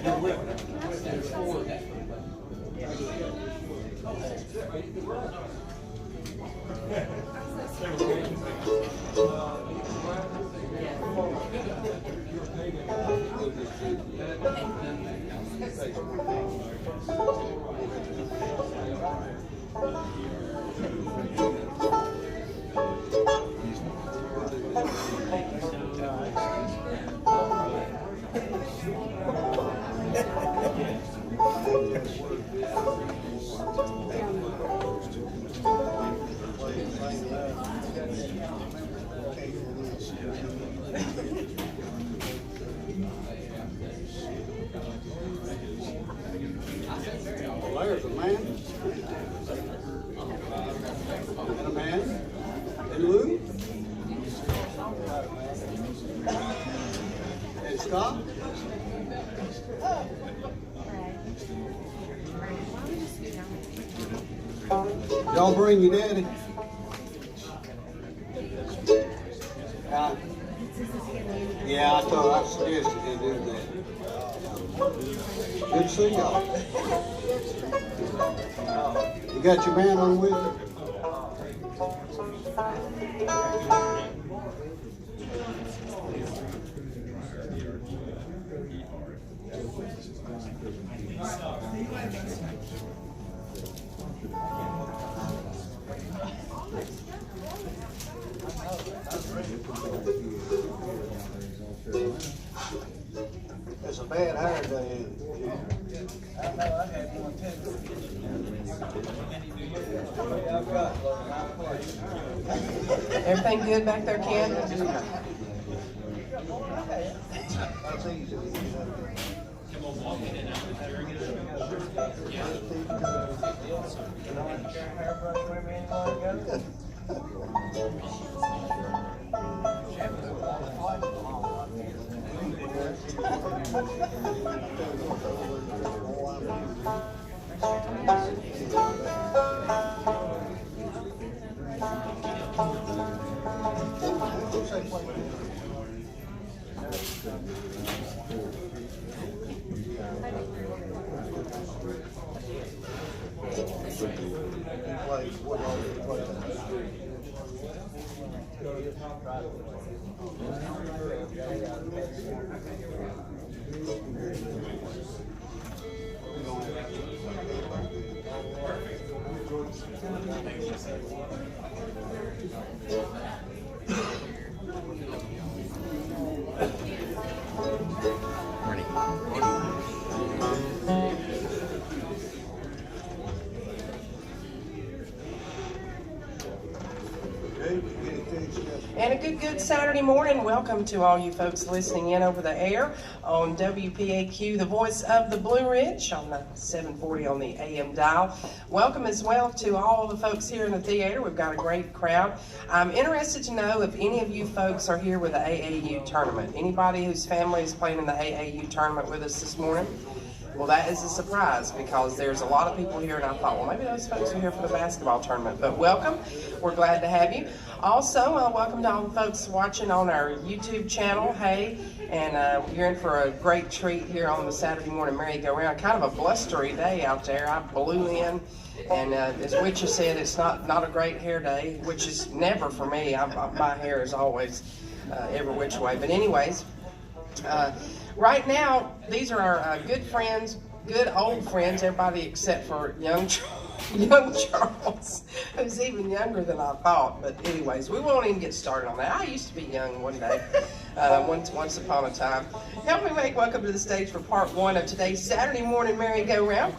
Well, there's a man, and a man, and Lou, and Scott. Y'all bring your daddy. Yeah, I suggested they do that. Good to see y'all. You got your band on with you? It's a bad hair day. I know, I had one too. Everything good back there, Ken? That's easy. And a good Saturday morning. Welcome to all you folks listening in over the air on WPAQ, the voice of the Blue Ridge, on the 740 on the AM dial. Welcome as well to all the folks here in the theater. We've got a great crowd. I'm interested to know if any of you folks are here with the AAU tournament. Anybody whose family is playing in the AAU tournament with us this morning? Well, that is a surprise because there's a lot of people here, and I thought, well, maybe those folks are here for the basketball tournament. But welcome. We're glad to have you. Also, welcome to all the folks watching on our YouTube channel. Hey, and you're in for a great treat here on the Saturday morning merry-go-round. Kind of a blustery day out there. I blew in, and as Witcher said, it's not a great hair day, which is never for me. My hair is always every which way. But anyways, right now, these are our good friends, good old friends, everybody except for young Charles, who's even younger than I thought. But anyways, we won't even get started on that. I used to be young one day, once upon a time. Help me make welcome to the stage for part one of today's Saturday morning merry-go-round.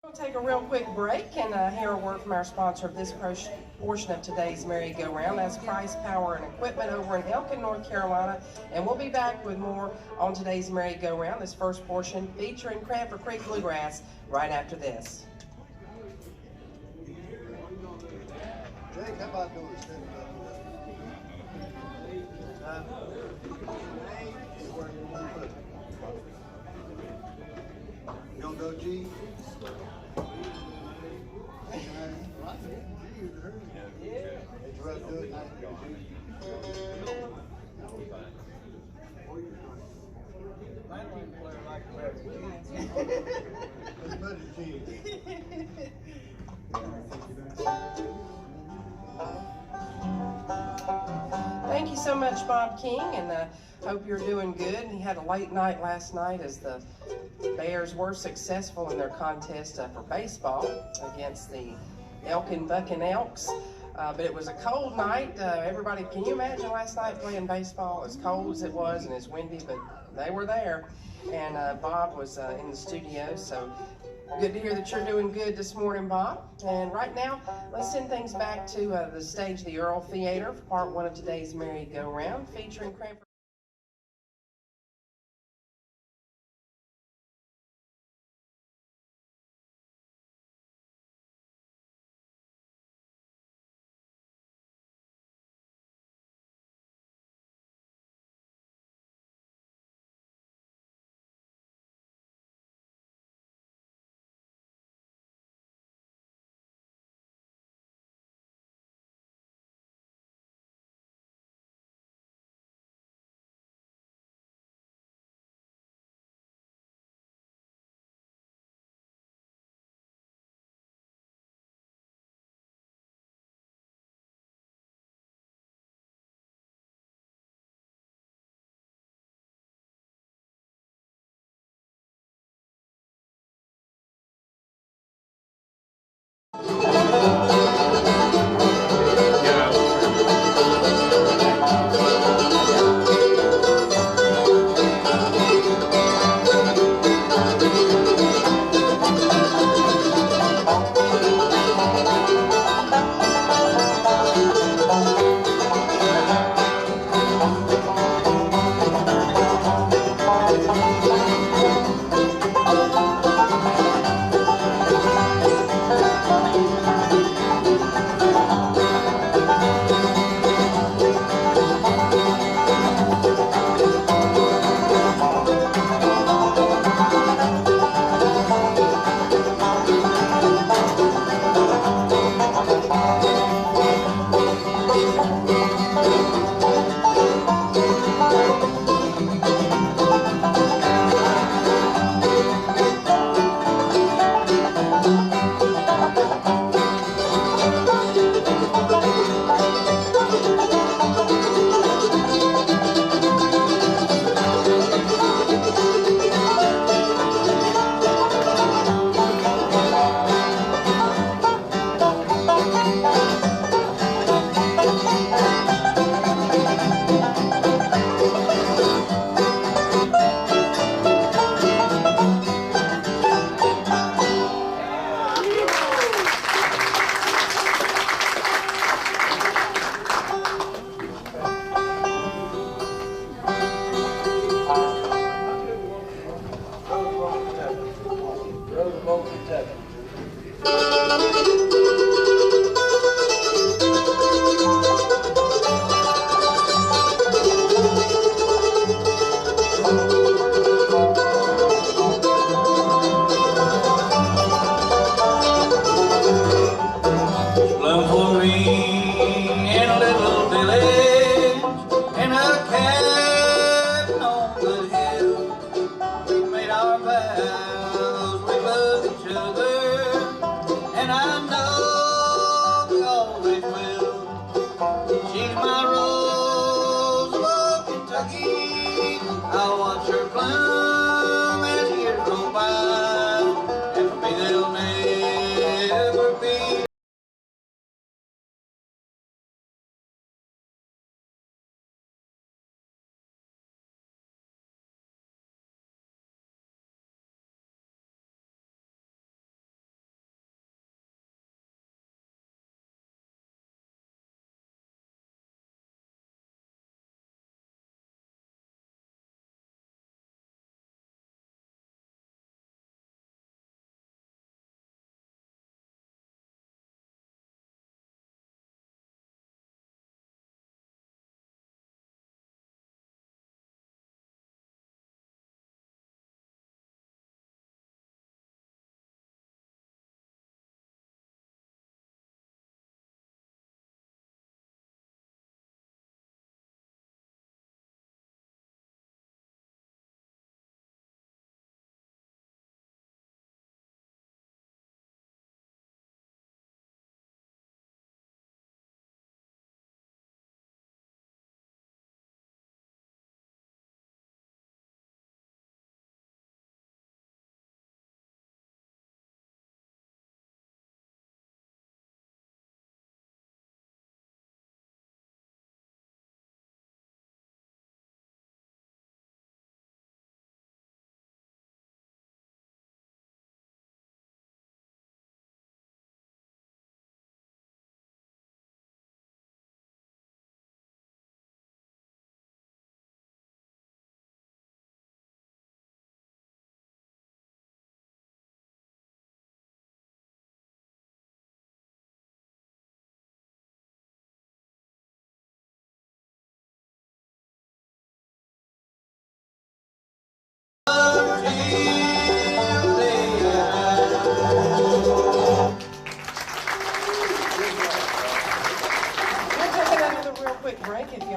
We'll take a real quick break and hear a word from our sponsor of this portion of today's merry-go-round. That's Price Power and Equipment over in Elkin, North Carolina. And we'll be back with more on today's merry-go-round, this first portion featuring Cranford Creek Bluegrass, right after this. Jake, how about doing stand up? Where you want to put it? You gonna go G? It's rough doing that. Let's put it G. Thank you so much, Bob King, and hope you're doing good. And he had a late night last night as the Bears were successful in their contest for baseball against the Elkin Bucking Elks. But it was a cold night. Everybody, can you imagine last night playing baseball as cold as it was and as windy, but they were there. And Bob was in the studio, so good to hear that you're doing good this morning, Bob. And right now, let's send things back to the stage, the Earl Theater, for part one of today's merry-go-round, featuring Cranford. I'll watch her bloom as years go by, and for me there'll never be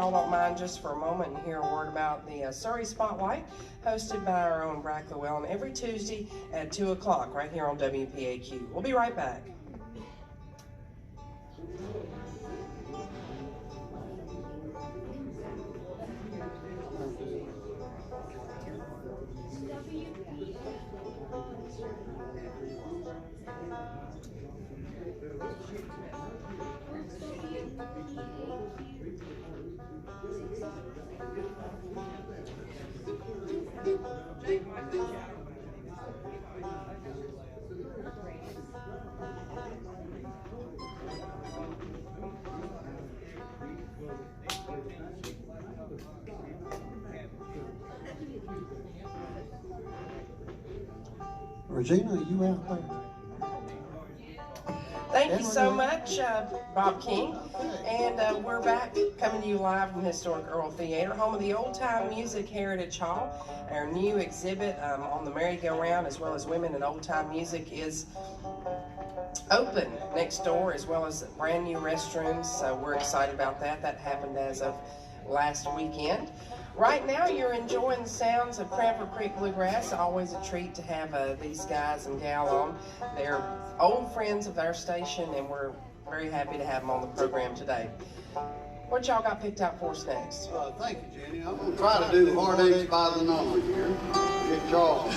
y'all don't mind just for a moment and hear a word about the Surrey Spotlight, hosted by our own Brack Llewellyn every Tuesday at 2 o'clock right here on WPAQ. We'll be right back. Regina, are you out there? Thank you so much, Bob King. And we're back coming to you live from Historic Earl Theater, home of the Old Time Music Heritage Hall. Our new exhibit on the merry-go-round, as well as women and old time music, is open next door, as well as brand new restrooms. So we're excited about that. That happened as of last weekend. Right now, you're enjoying the sounds of Cranford Creek Bluegrass. Always a treat to have these guys and gal on. They're old friends of our station, and we're very happy to have them on the program today. What y'all got picked out for us next? Thank you, Jenny. I'm going to try to do Heartaches by the Number here. Get Charles.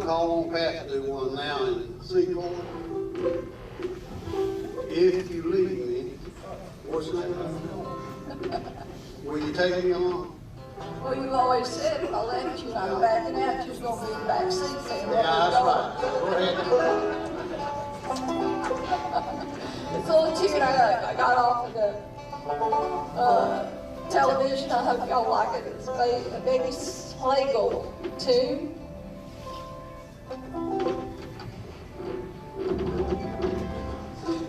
gonna call on Pat to do one now in C chord. If you leave me, what's the name? Will you take me on? Well, you've always said if I left you, I'm backing out, you're gonna be in the back seat saying, Yeah, that's right. Go ahead. It's a little tune I got off of the television. I hope y'all like it. It's a baby Slagle tune.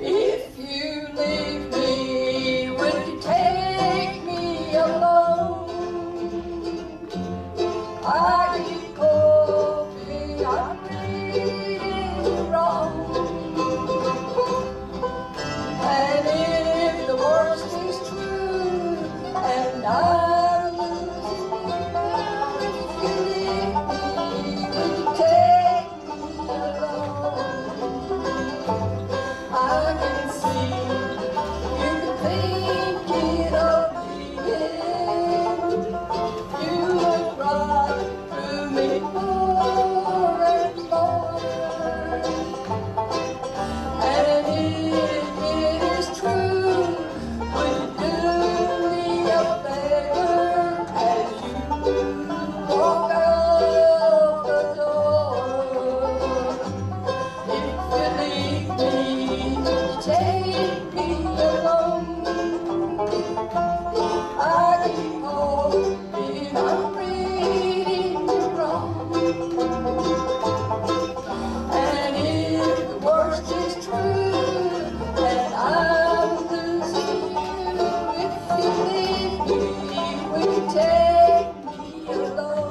If you leave me, would you take me alone? I keep hoping I'm reading wrong. And if the worst is true, and I'm losing you, if you leave me, would you take me alone? I can see you thinking of leaving. You would run through me more and more. And if it is true, would you do me a favor as you walk out the door? If you leave me, take me alone. I keep hoping I'm reading wrong. And if the worst is true, and I'm losing you, if you leave me, will you take me alone?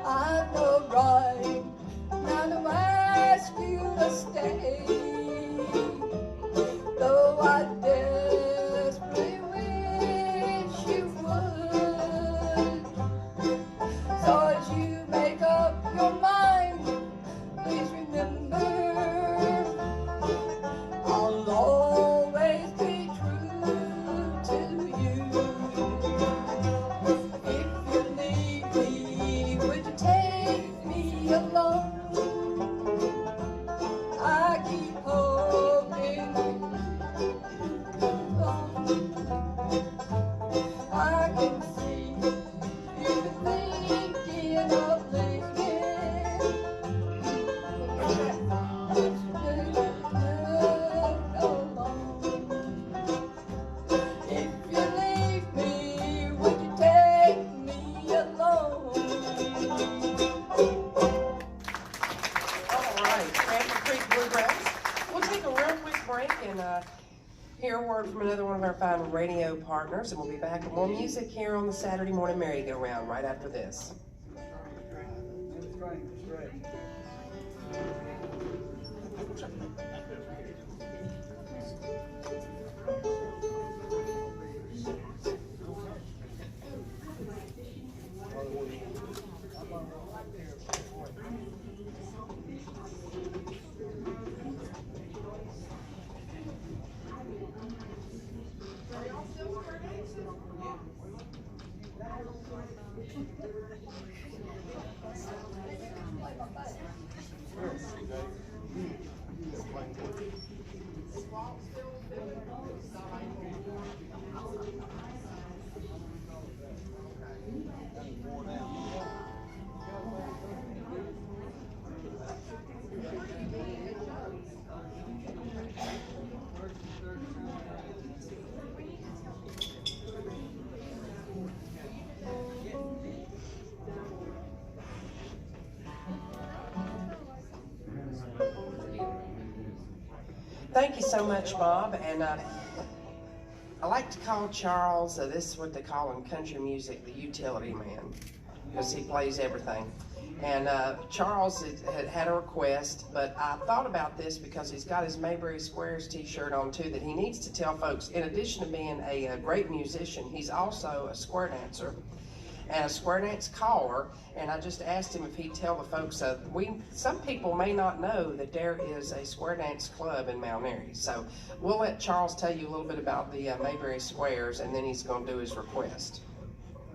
I know right now to ask you to stay, though I desperately wish you would. So as you make up your mind, please remember I'll always be true to you. If you leave me, would you take me alone? I keep hoping. I can see you thinking of leaving. If you leave me, would you take me alone? All right, Panther Creek Bluegrass. We'll take a real quick break and hear a word from another one of our fine radio partners, and we'll be back with more music here on the Saturday Morning Merry-Go-Round right after this. Thank you so much, Bob. And I like to call Charles, this is what they call in country music, the utility man. because he plays everything. And Charles had a request, but I thought about this because he's got his Mayberry Squares t-shirt on too, that he needs to tell folks, in addition to being a great musician, he's also a square dancer and a square dance caller. And I just asked him if he'd tell the folks, some people may not know that there is a square dance club in Mount Airy. So we'll let Charles tell you a little bit about the Mayberry Squares, and then he's going to do his request.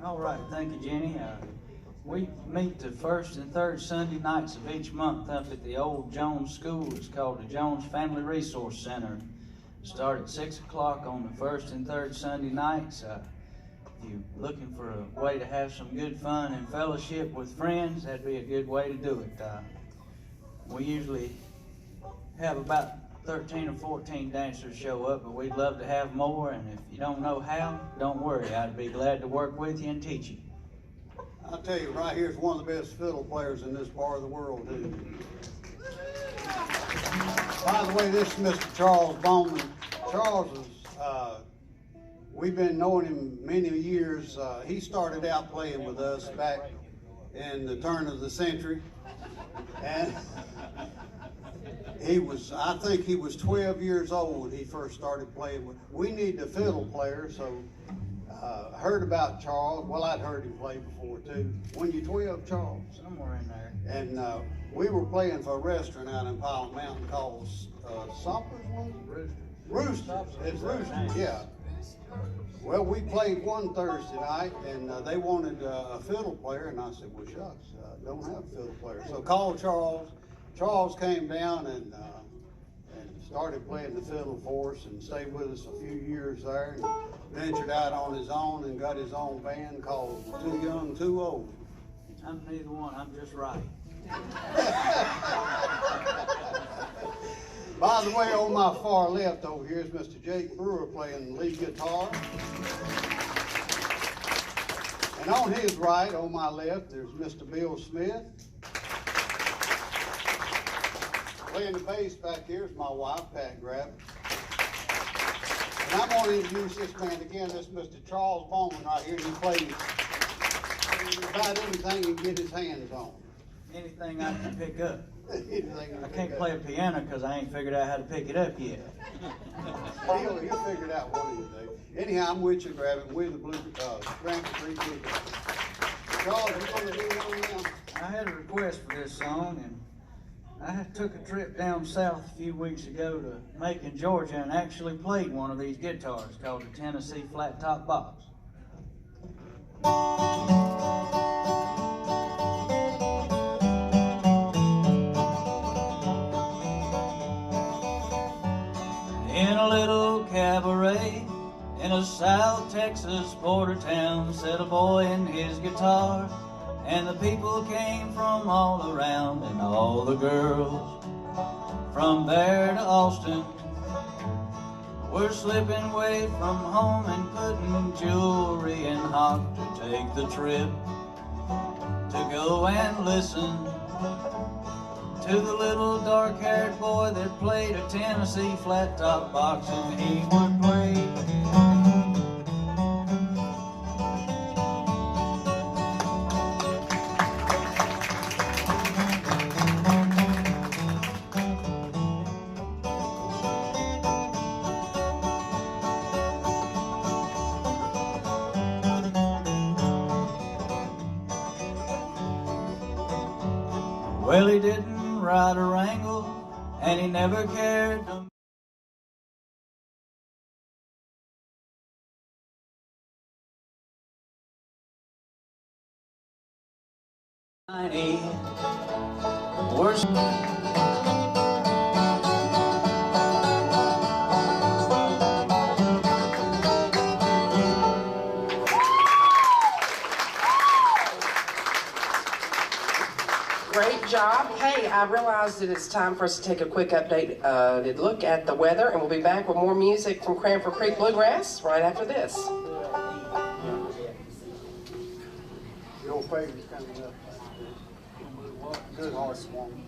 All right, thank you, Jenny. We meet the first and third Sunday nights of each month up at the old Jones School. It's called the Jones Family Resource Center. Start at 6 o'clock on the first and third Sunday nights. If you're looking for a way to have some good fun and fellowship with friends, that'd be a good way to do it. We usually have about 13 or 14 dancers show up, but we'd love to have more, and if you don't know how, don't worry. I'd be glad to work with you and teach you. I'll tell you, right here is one of the best fiddle players in this part of the world, too. By the way, this is Mr. Charles Bowman. Charles is, we've been knowing him many years. He started out playing with us back in the turn of the century. And I think he was 12 years old when he first started playing. We need a fiddle player, so heard about Charles. Well, I'd heard him play before too. When you 12, Charles? Somewhere in there. And we were playing for a restaurant out in Pilot Mountain called Sompers, was it? Roosters. It's Roosters, yeah. Well, we played one Thursday night, and they wanted a fiddle player, and I said, well, shucks, I don't have a fiddle player. So called Charles. Charles came down and started playing the fiddle for us and stayed with us a few years there, and ventured out on his own and got his own band called Too Young, Too Old. I'm neither one, I'm just right. By the way, on my far left over here is Mr. Jake Brewer playing lead guitar. And on his right, on my left, there's Mr. Bill Smith. Playing the bass back here is my Wpaq grab. And I'm going to introduce this man again. This is Mr. Charles Bowman right here. He plays about anything he can get his hands on. Anything I can pick up. Anything I can't play a piano because I ain't figured out how to pick it up yet. He'll figure it out one of these days. Anyhow, I'm with you, grabbing with the blue Grand Creek. Charles, you going to do it on now? I had a request for this song, and I took a trip down south a few weeks ago to Macon, Georgia, and actually played one of these guitars called the Tennessee Flat Top Box. In a little cabaret in a South Texas border town sat a boy and his guitar, and the people came from all around, and all the girls from there to Austin were slipping away from home and putting jewelry in hock to take the trip to go and listen to the little dark-haired boy that played a Tennessee flat-top box, and he would play. Well, he didn't ride a wrangle, and he never cared to tiny worse. Great job. Hey, I realize that it's time for us to take a quick update look at the weather, and we'll be back with more music from Cranford Creek Bluegrass right after this. Your favorite's coming up. Good heart woman.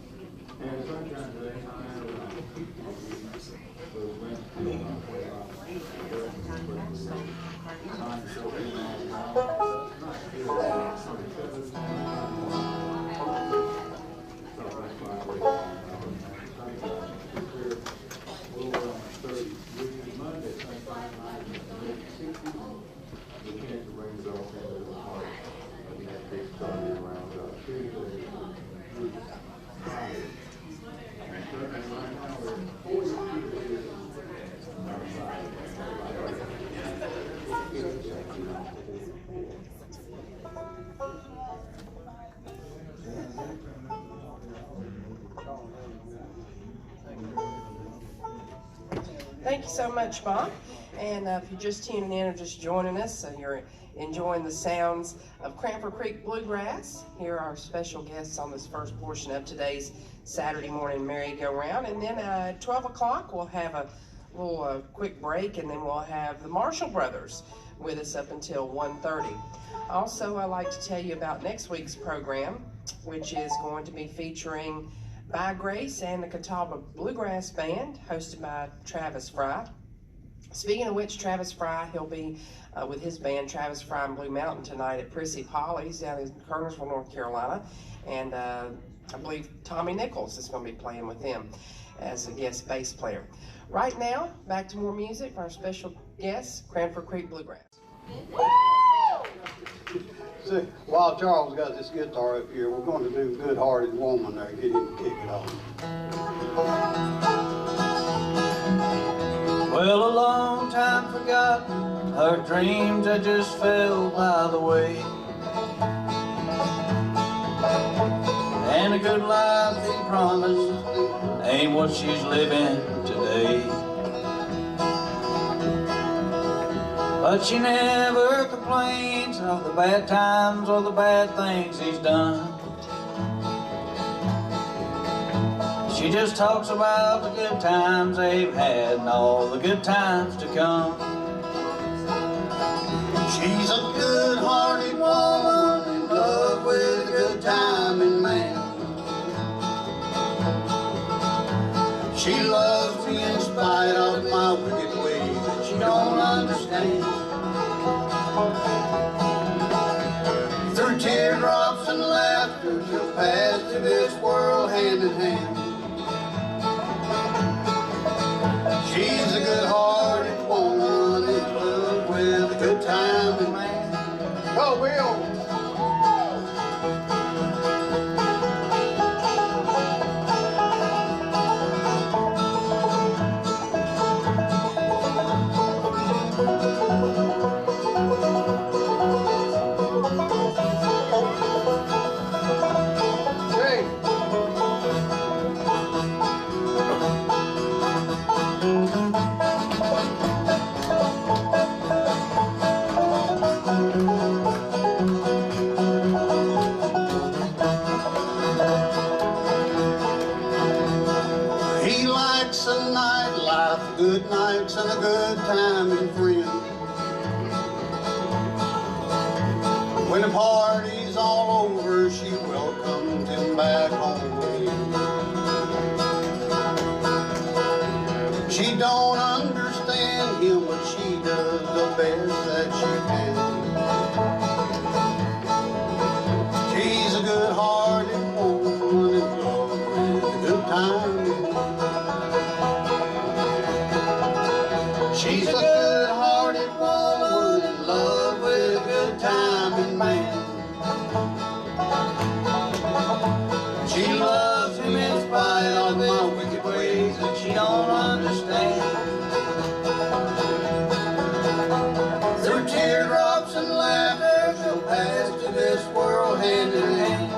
thank you so much, Bob. And if you're just tuning in or just joining us, so you're enjoying the sounds of Cranford Creek Bluegrass. Here are our special guests on this first portion of today's Saturday morning merry-go-round. And then at 12 o'clock, we'll have a little quick break, and then we'll have the Marshall Brothers with us up until 1:30. Also, I'd like to tell you about next week's program, which is going to be featuring By Grace and the Catawba Bluegrass Band, hosted by Travis Fry. Speaking of which, Travis Fry, he'll be with his band, Travis Fry and Blue Mountain, tonight at Prissy Polly's down in Kernersville, North Carolina. And I believe Tommy Nichols is going to be playing with them as a guest bass player. Right now, back to more music for our special guest, Cranford Creek Bluegrass. See, while Charles got this guitar up here, we're going to do Good Hearted Woman there, get him to kick it on. Well, a long time forgotten, her dreams that just fell by the way. And a good life he promised ain't what she's living today. But she never complains of the bad times or the bad things he's done. She just talks about the good times they've had and all the good times to come. She's a good-hearted woman in love with a good-timing man. She loves me in spite of my wicked ways that she don't understand. Through teardrops and laughter, she'll pass through this world hand in hand. She's a good-hearted woman in love with a good-timing man. Well, Will. Good nights and a good time and friend. When the party's all over, she welcomes him back home again. She don't understand him, but she does the best that she can. She's a good-hearted woman in love with a good time. She's a good-hearted woman in love with a good-timing man. She loves him in spite of my wicked ways that she don't understand. Through teardrops and laughter, she'll pass to this world hand in hand.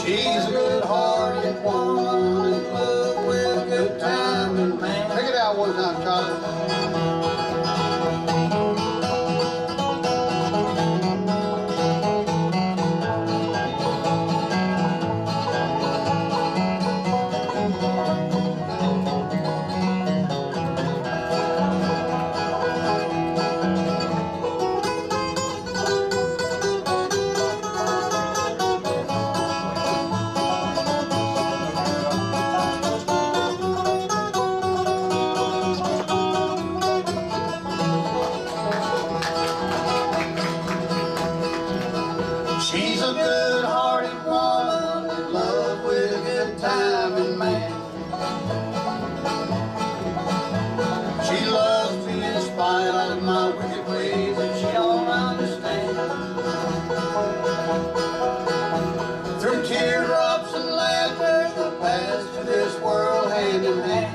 She's a good-hearted woman in love with a good timing man. Take it out one time, Charlie. She's a good-hearted woman in love with a good-timing man. She loves me in spite of my wicked ways that she don't understand. Through teardrops and laughter, she'll pass to this world hand in hand.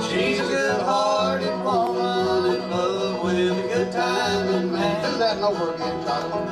She's a good-hearted woman in love with a good timing man. Do that and over again, Charlie.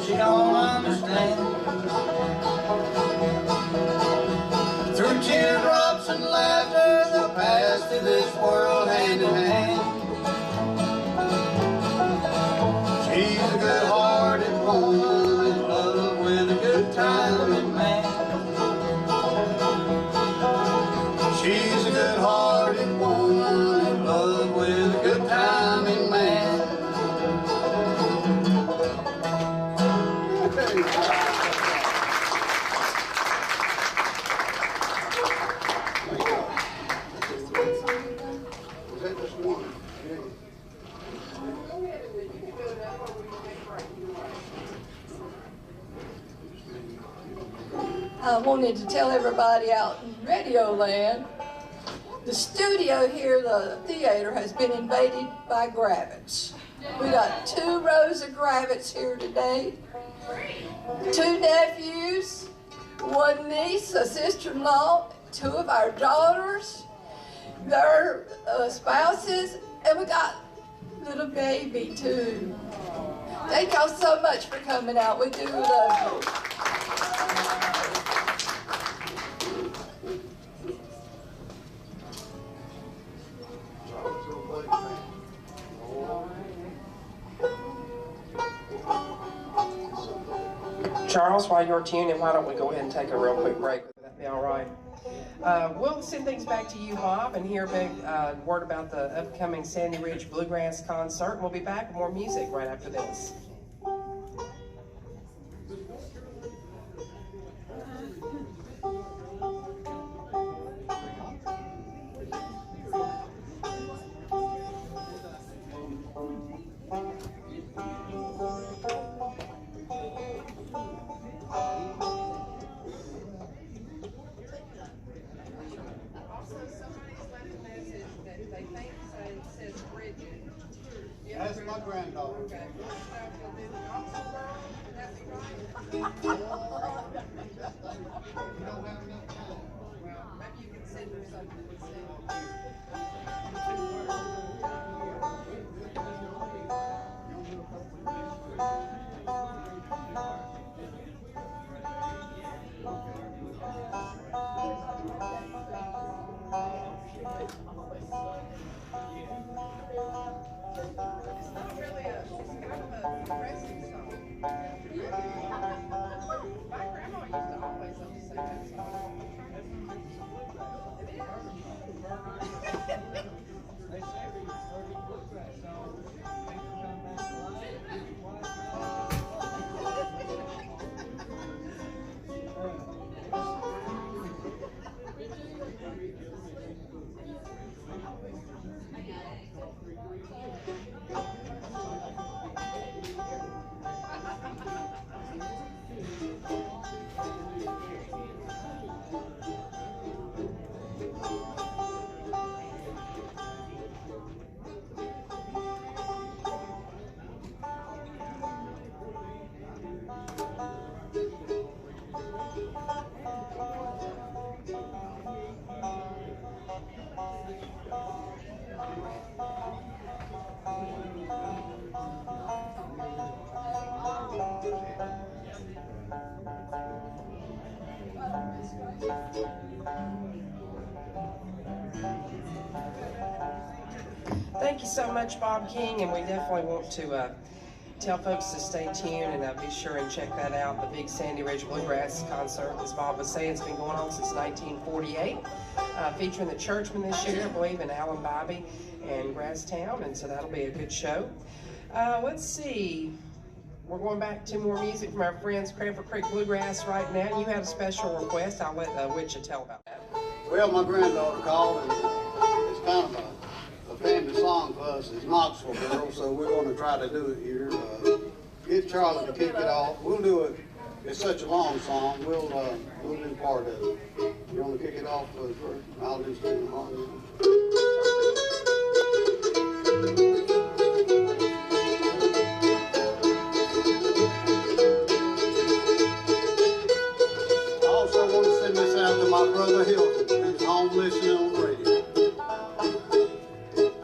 she don't understand. Through teardrops and laughter, they'll pass through this world hand in hand. She's a good-hearted woman in love with a good-timing man. She's a good-hearted woman in love with a good-timing man. Was that just one? I wanted to tell everybody out in Radio Land, the studio here, the theater, has been invaded by gravets. We got 2 rows of gravets here today. 2 nephews, 1 niece, a sister-in-law, 2 of our daughters, their spouses, and we got little baby too. Thank y'all so much for coming out. We do love you. Charles, while you're tuning, why don't we go ahead and take a real quick break? Would that be all right? We'll send things back to you, Bob, and hear a big word about the upcoming Sandy Ridge Bluegrass concert. And we'll be back with more music right after this. That's my granddaughter. It's not really it's kind of a depressing song. My grandma used to always love to sing that song. They say we heard a bluegrass song. People come back Thank you so much, Bob King, and we definitely want to tell folks to stay tuned and be sure and check that out. The big Sandy Ridge Bluegrass concert, as Bob was saying, it's been going on since 1948, featuring the Churchmen this year, I believe, in Allen Bobby and Grasstown, and so that'll be a good show. Let's see. We're going back to more music from our friends Cranford Creek Bluegrass right now. You had a special request. I'll let Witcha tell about that. Well, my granddaughter called, and it's kind of a family song for us. It's Knoxville Girl, so we're going to try to do it here. Get Charlie to kick it off. We'll do it. It's such a long song. We'll do part of it. You want to kick it off first? I'll just do the harmony. My brother Hilton, who's home listening on the radio.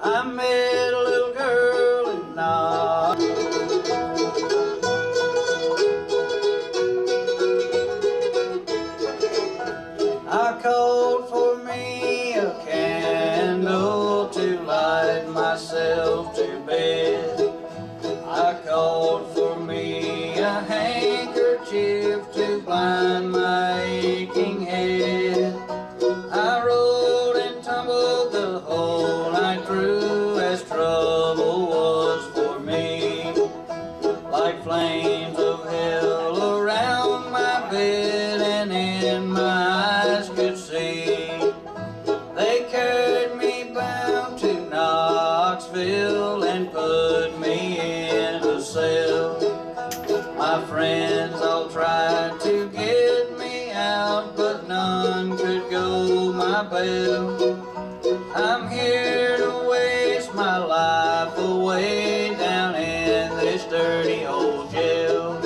I met a little girl in Knoxville. their bed. I called for me a handkerchief to blind my aching head. I rolled and tumbled the whole night through as trouble was for me. Like flames of hell around my bed and in my eyes could see. They carried me bound to Knoxville and put me in a cell. My friends all tried to get me out, but none could go my bail. I'm here to waste my life away down in this dirty old jail.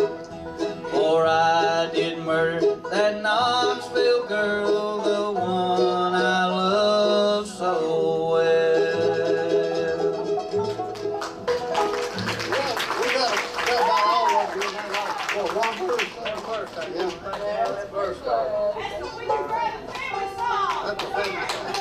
For I did murder that Knoxville girl, the one I love so well. We got about all of you in there, like, well, one verse, yeah. That's the first song. That's a famous song.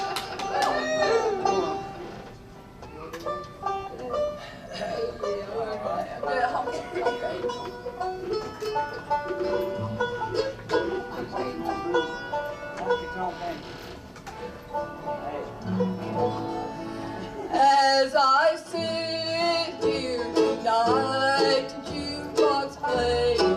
As I sit here tonight, the jukebox playing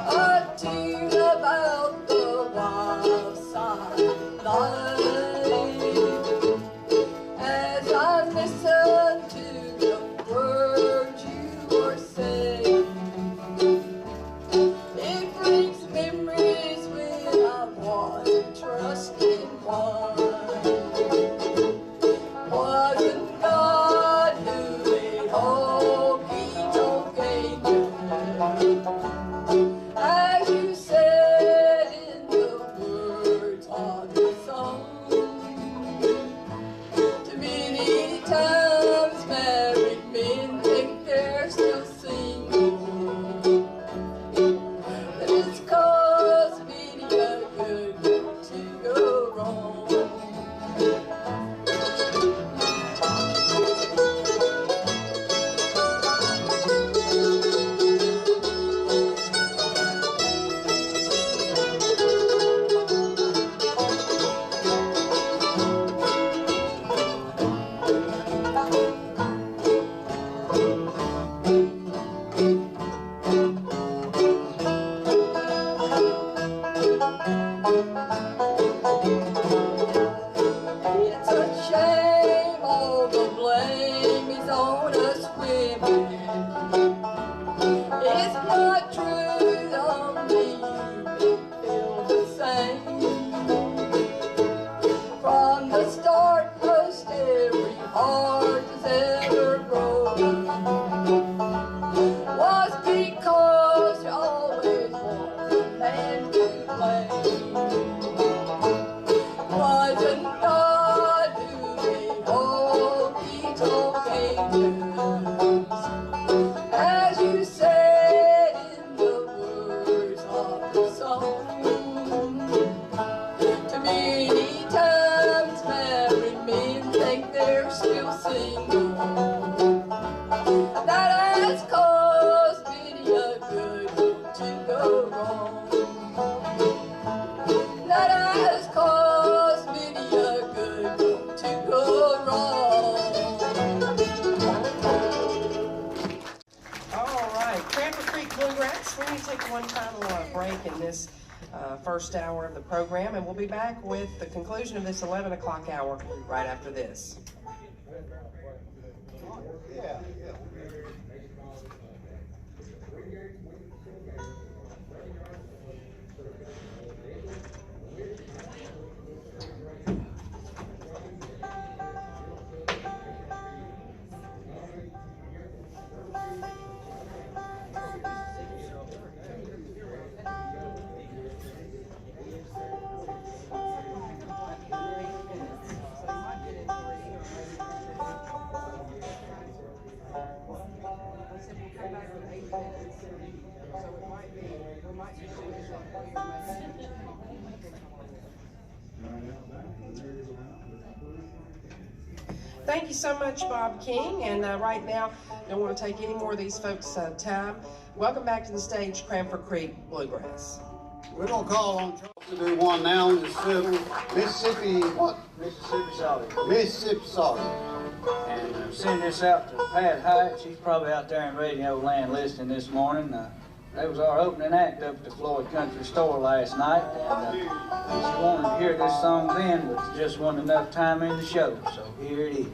a tune about the wild side life. As I listen to the words you were saying, it brings memories when I was trusting one. Wasn't God who made all these old angels? As you said in the words of the song, too many times married men think they're still single. But it's 'cause many a good to go wrong. It's a shame all the blame is on us women. It's not true, only you feel the same. From the start, most every heart has ever broken was because you always want a man to blame. Wasn't God who made all these old angels? As you said in the words of the song, too many times married men think they're still single. That has caused many a good to go wrong. That has caused many a good to go wrong. All right, Crabber Creek Bluegrass. We need to take one final break in this first hour of the program, and we'll be back with the conclusion of this 11 o'clock hour right after this. Yeah, yeah. Thank you so much, Bob King. And right now, don't want to take any more of these folks' time. Welcome back to the stage, Cranford Creek Bluegrass. We're gonna call on Charles to do one now in the fiddle. Mississippi, what? Mississippi Solid. Mississippi Solid. And send this out to Pat Hyatt. She's probably out there in radio land listening this morning. That was our opening act up at the Floyd Country Store last night. And she wanted to hear this song then, but there just wasn't enough time in the show. So here it is.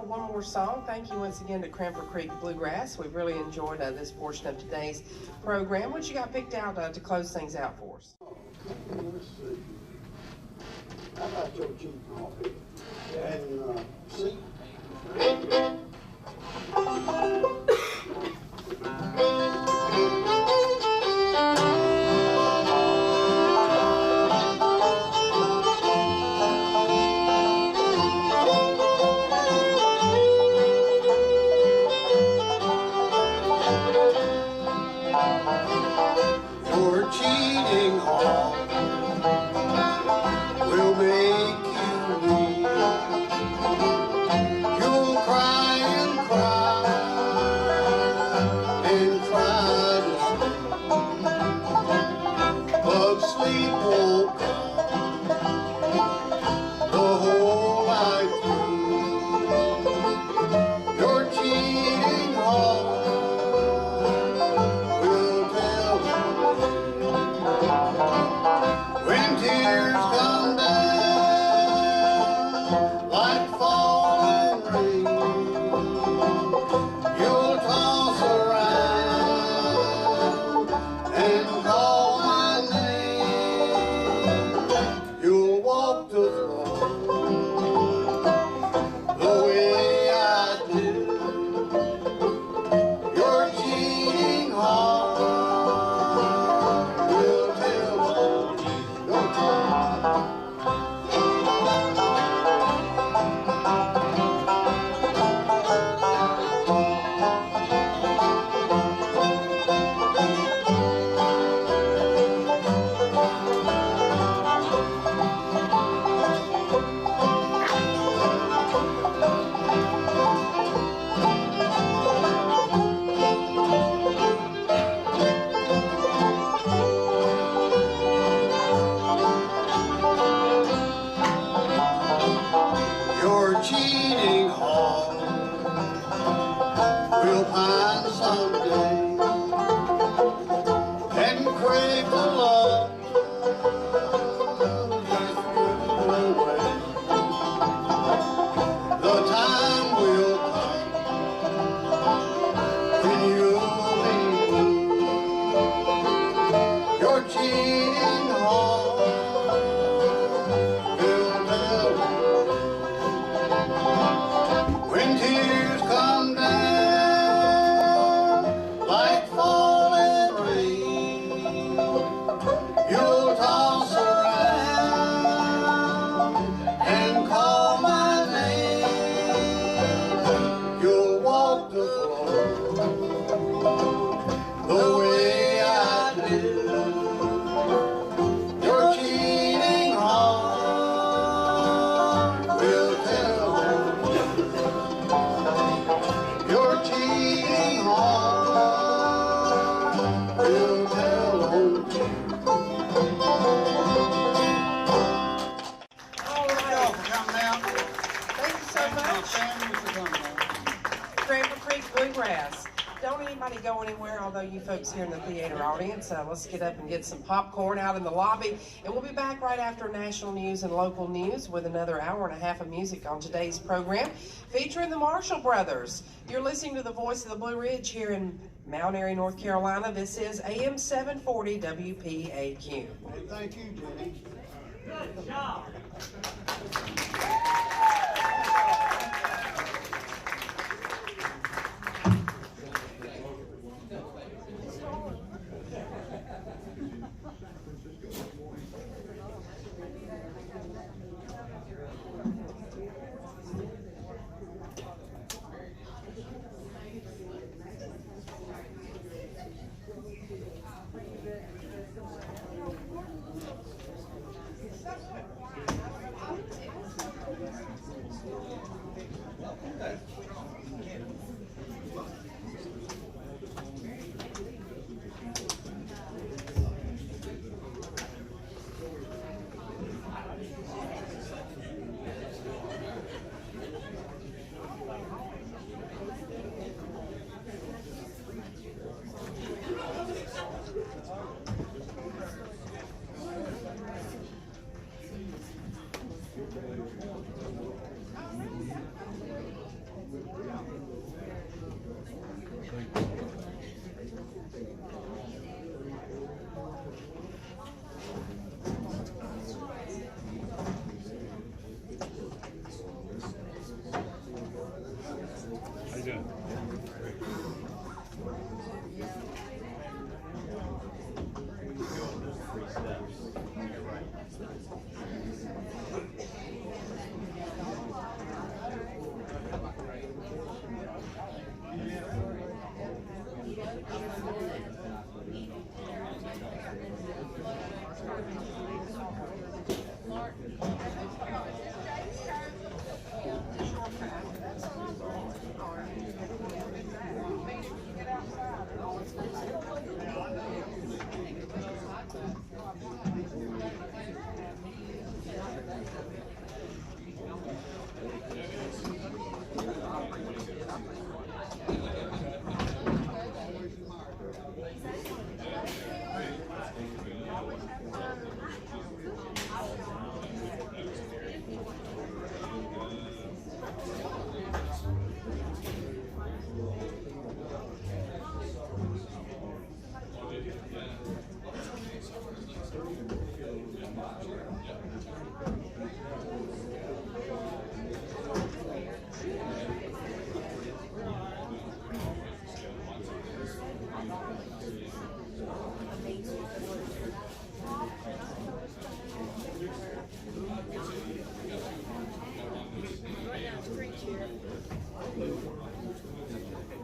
for one more song. Thank you once again to Cranford Creek Bluegrass. We've really enjoyed this portion of today's program. What you got picked out to close things out for us? Let's see. How about your chief coffee? And see. Your cheating heart will make you weep. You'll cry and cry and try to sleep, but sleep won't come the whole night through. Your cheating heart will tell you when tears come down like falling rain. You'll toss around and call my name. You'll walk the floor the way I do. Your cheating heart will tell you. Don't you? Your cheating heart will pine someday and crave the love that's driven away. The time will come when you'll be blue. Your cheating heart will tell you when tears come down like falling rain. You'll toss around and call my name. You'll walk the floor the way I do. Your cheating heart will tell you. Your cheating heart will tell on you. All right. Thank y'all for coming out. Thank you so Thank my much. family for coming out. Cranford Creek Bluegrass. Don't anybody go anywhere, although you folks here in the theater audience. Let's get up and get some popcorn out in the lobby. And we'll be back right after national news and local news with another hour and a half of music on today's program, featuring the Marshall Brothers. You're listening to the Voice of the Blue Ridge here in Mount Airy, North Carolina. This is AM 740 WPAQ. Hey, thank you, Jenny. Good job. you doing?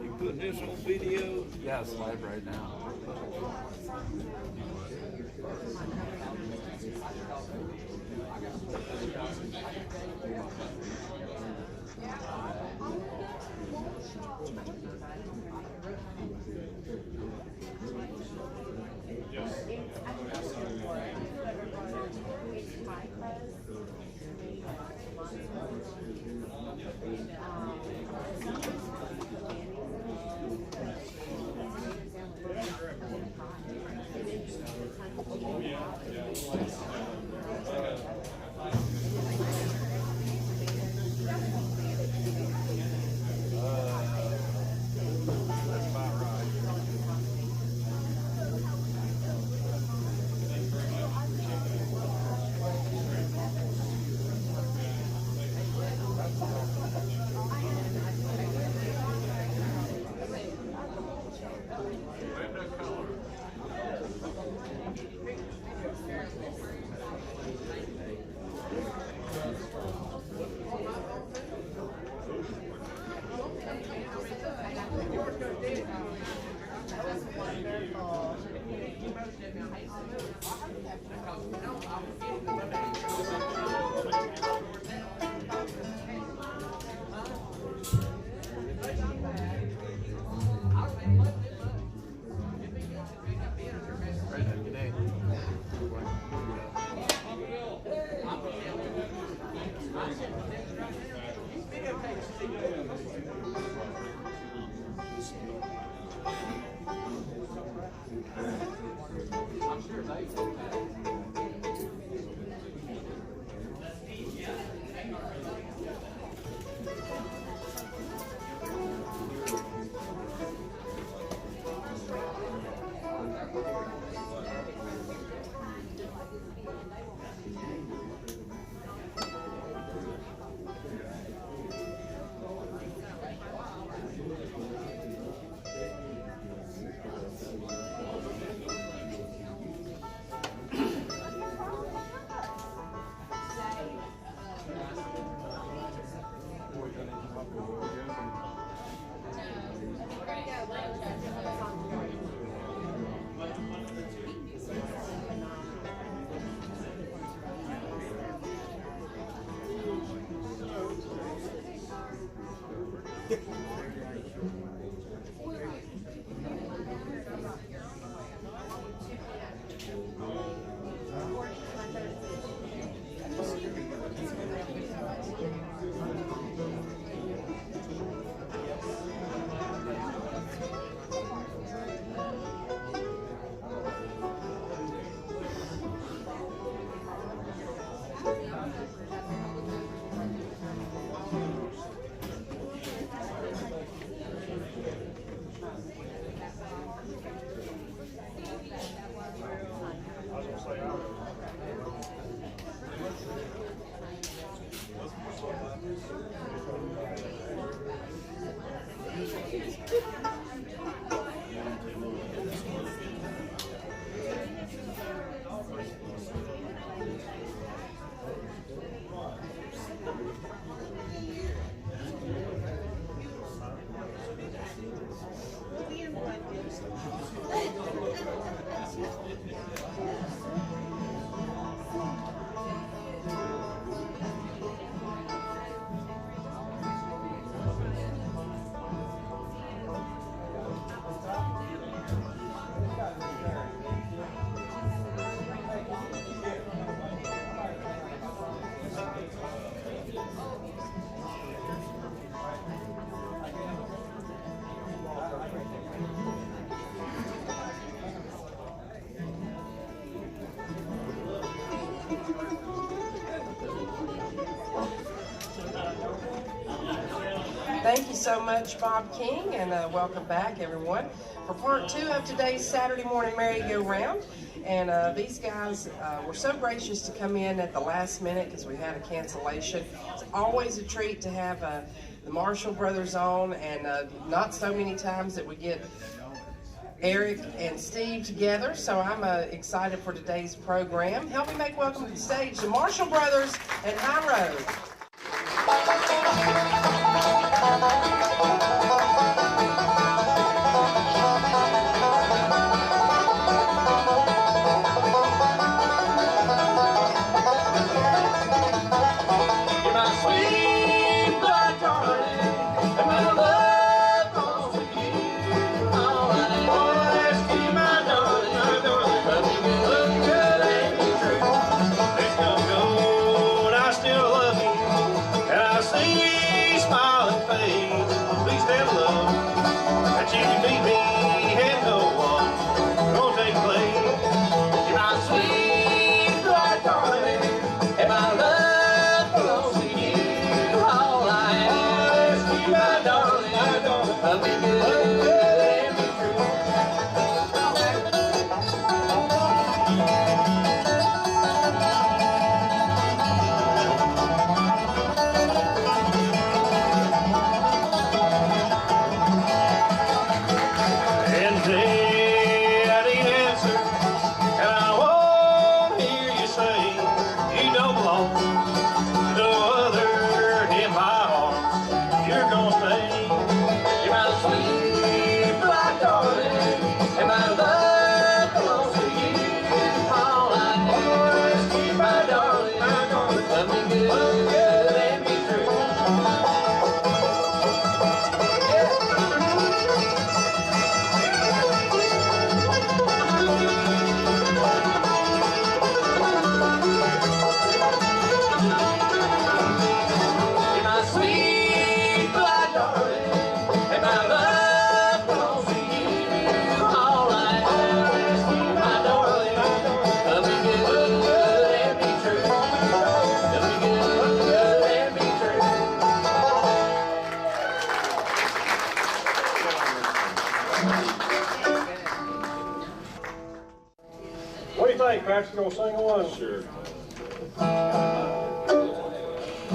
You putting this on video? Yeah, it's live right now. Thank you so much, Bob King, and welcome back, everyone, for part 2 of today's Saturday morning merry-go-round. And these guys were so gracious to come in at the last minute because we had a cancellation. It's always a treat to have the Marshall brothers on, and not so many times that we get Eric and Steve together, so I'm excited for today's program. Help me make welcome to the stage the Marshall brothers and High Road. Patrick's gonna sing one? Sure.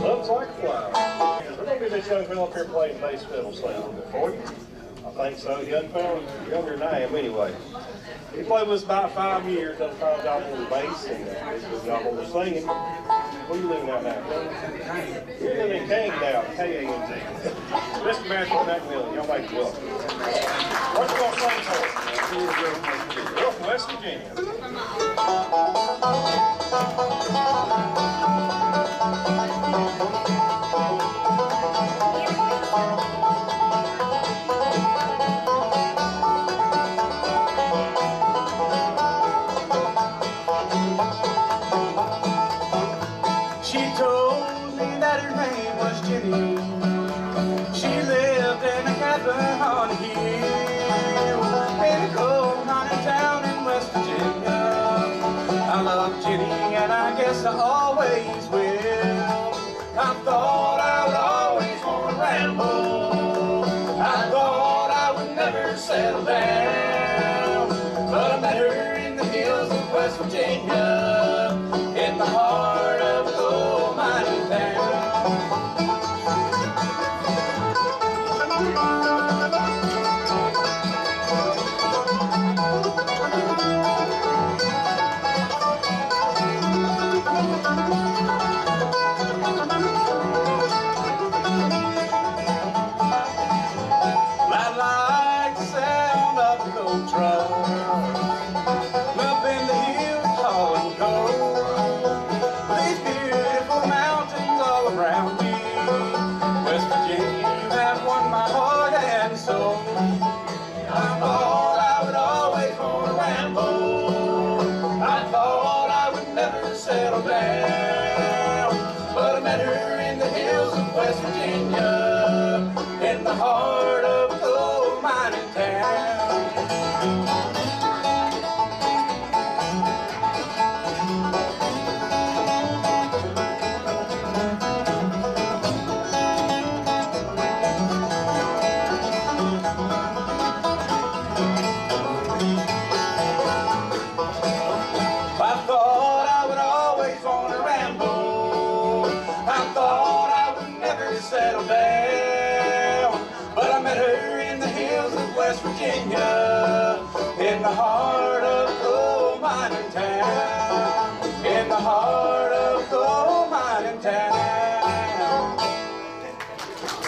Love's like a flower. We're gonna be this young fella up here playing bass fiddle sound for you. I think so. Young fella, younger than I am anyway. He played with us about 5 years, done a fine job on the bass and did a good job on the singing. Where you living out now? You're living in King now, K-A-N-G. Mr. Matthew McMillan, y'all make it welcome. What you gonna sing for us? We're from West Virginia. She told me that her name was Jenny. She lived in a cabin on a hill in a coal mining town in West Virginia. I love Jenny and I guess I always will. I thought I would always want to ramble. I thought I would never settle down. But I met her in the hills of West Virginia, in the heart of a coal mining town. West Virginia, in the heart of coal mining town, in the heart of coal mining town.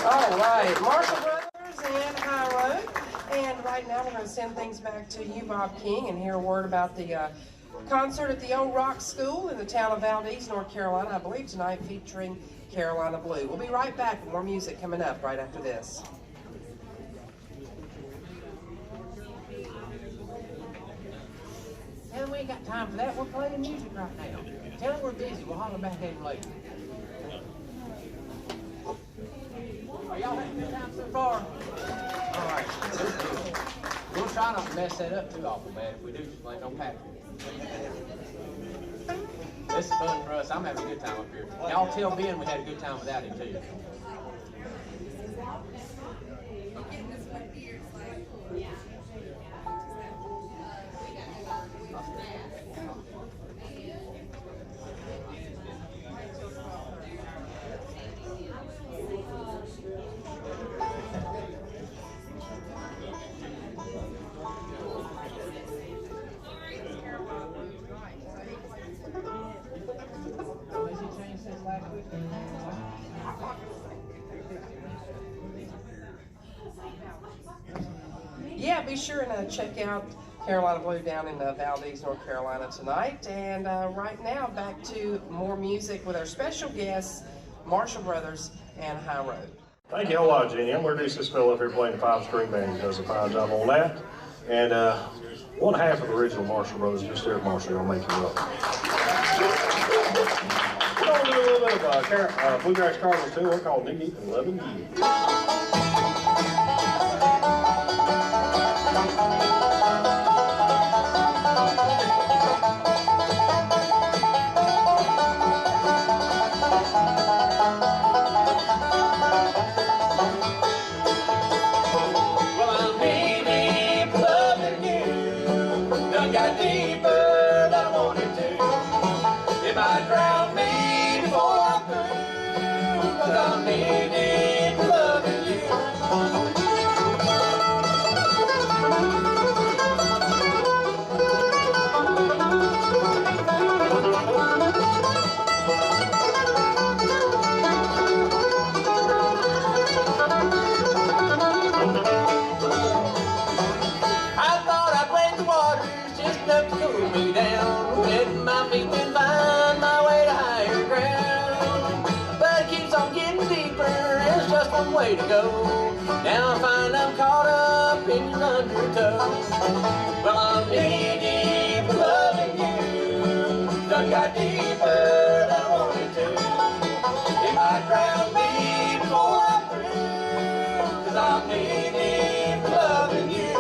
All right, Marshall Brothers and High Road. And right now we're going to send things back to you, Bob King, and hear a word about the concert at the Old Rock School in the town of Valdez, North Carolina, I believe tonight, featuring Carolina Blue. We'll be right back with more music coming up right after this. Hell, we ain't got time for that. We're playing music right now. Tell them we're busy. We'll holler back at them later. Are y'all having a good time so far? All right. We'll try not to mess that up too awful bad. If we do, just blame on Patrick. This is fun for us. I'm having a good time up here. Y'all tell Ben we had a good time without him too. Yeah, be sure and check out Carolina Blue down in Valdez, North Carolina tonight. And right now, back to more music with our special guests, Marshall Brothers and High Road. Thank you a lot, Jenny. I'm going to introduce this fellow up here playing the 5-string band. He does a fine job on that. And one half of the original Marshall Brothers, just here at Marshall, will make you welcome. We're going to do a little bit of Bluegrass Cardinals tune, one called Knee Deep and Loving You. Way to go. Now I find I'm caught up in your undertow. Well, I'm knee deep loving you. Done got deeper than I wanted to. It might drown me before I'm through, 'cause I'm knee deep loving you.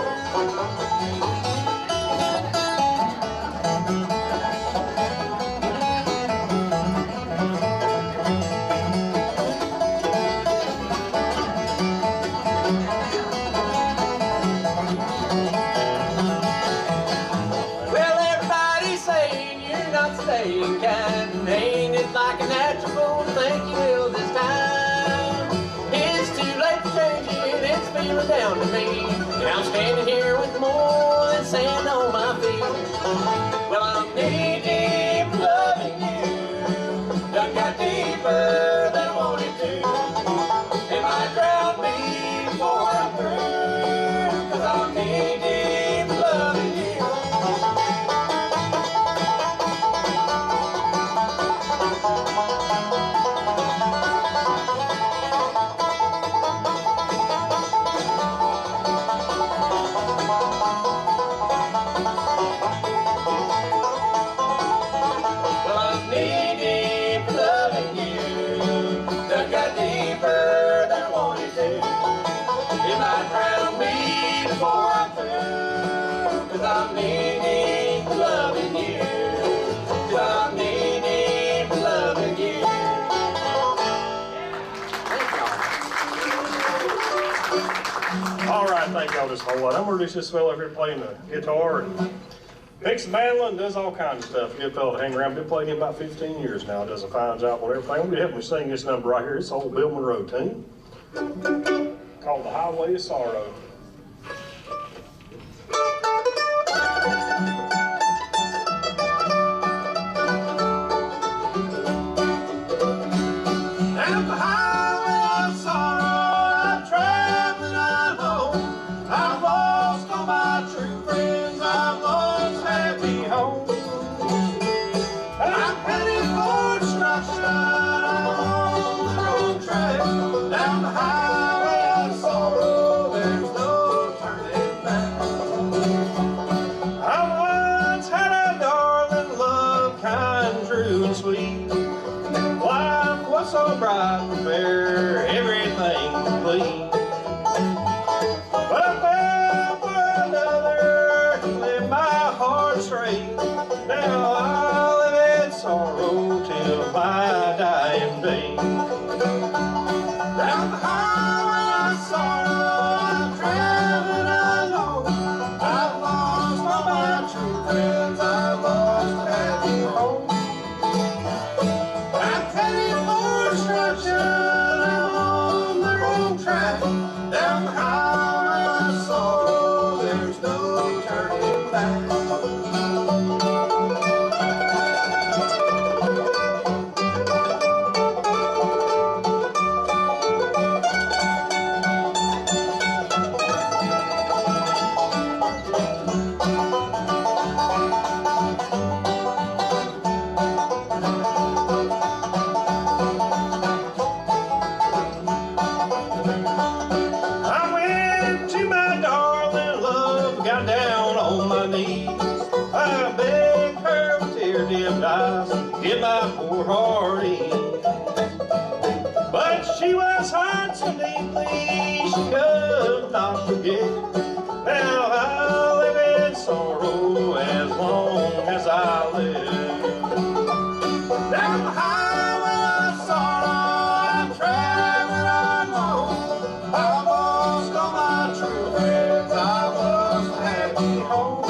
Ain't it like a natural thing you will this time? It's too late to change it, it's feeling down to me. And I'm standing here with more than sand on my feet. Well, I'm knee deep loving you. Done got deeper than I wanted to. It might drown me before I'm through, 'cause I'm knee deep loving you. I'm needing loving you. I'm needing loving you. All right, thank y'all just a whole lot. I'm going to introduce this fellow up here playing the guitar and picks the mandolin and does all kinds of stuff. Good fellow to hang around. Been playing him about 15 years now. Does a fine job on everything. I'm going to help me sing this number right here. It's old Bill Monroe tune called The Highway of Sorrow. my poor heart in. But she was hurt so deeply she could not forget. Now I'll live in sorrow as long as I live. Down the highway of sorrow I'm traveling alone. I lost all my true friends, I lost a happy home.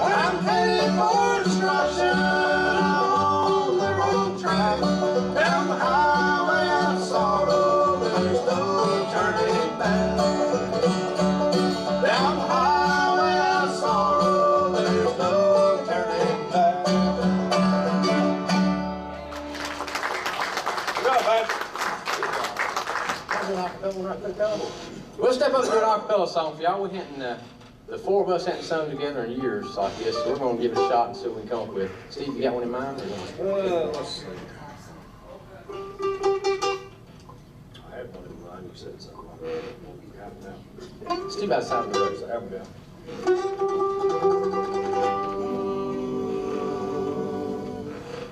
I'm headed for destruction on the road track. Down the highway of sorrow, there's no turning back. Down the highway of sorrow, there's no turning back. We'll step up and do an acapella song for y'all. We hadn't, the four of us hadn't sung together in years like this, so we're going to give it a shot and see what we can come up with. Steve, you got one in mind? Let's see. I had one in mind. You said something like that. It's too bad side of the road. There we go.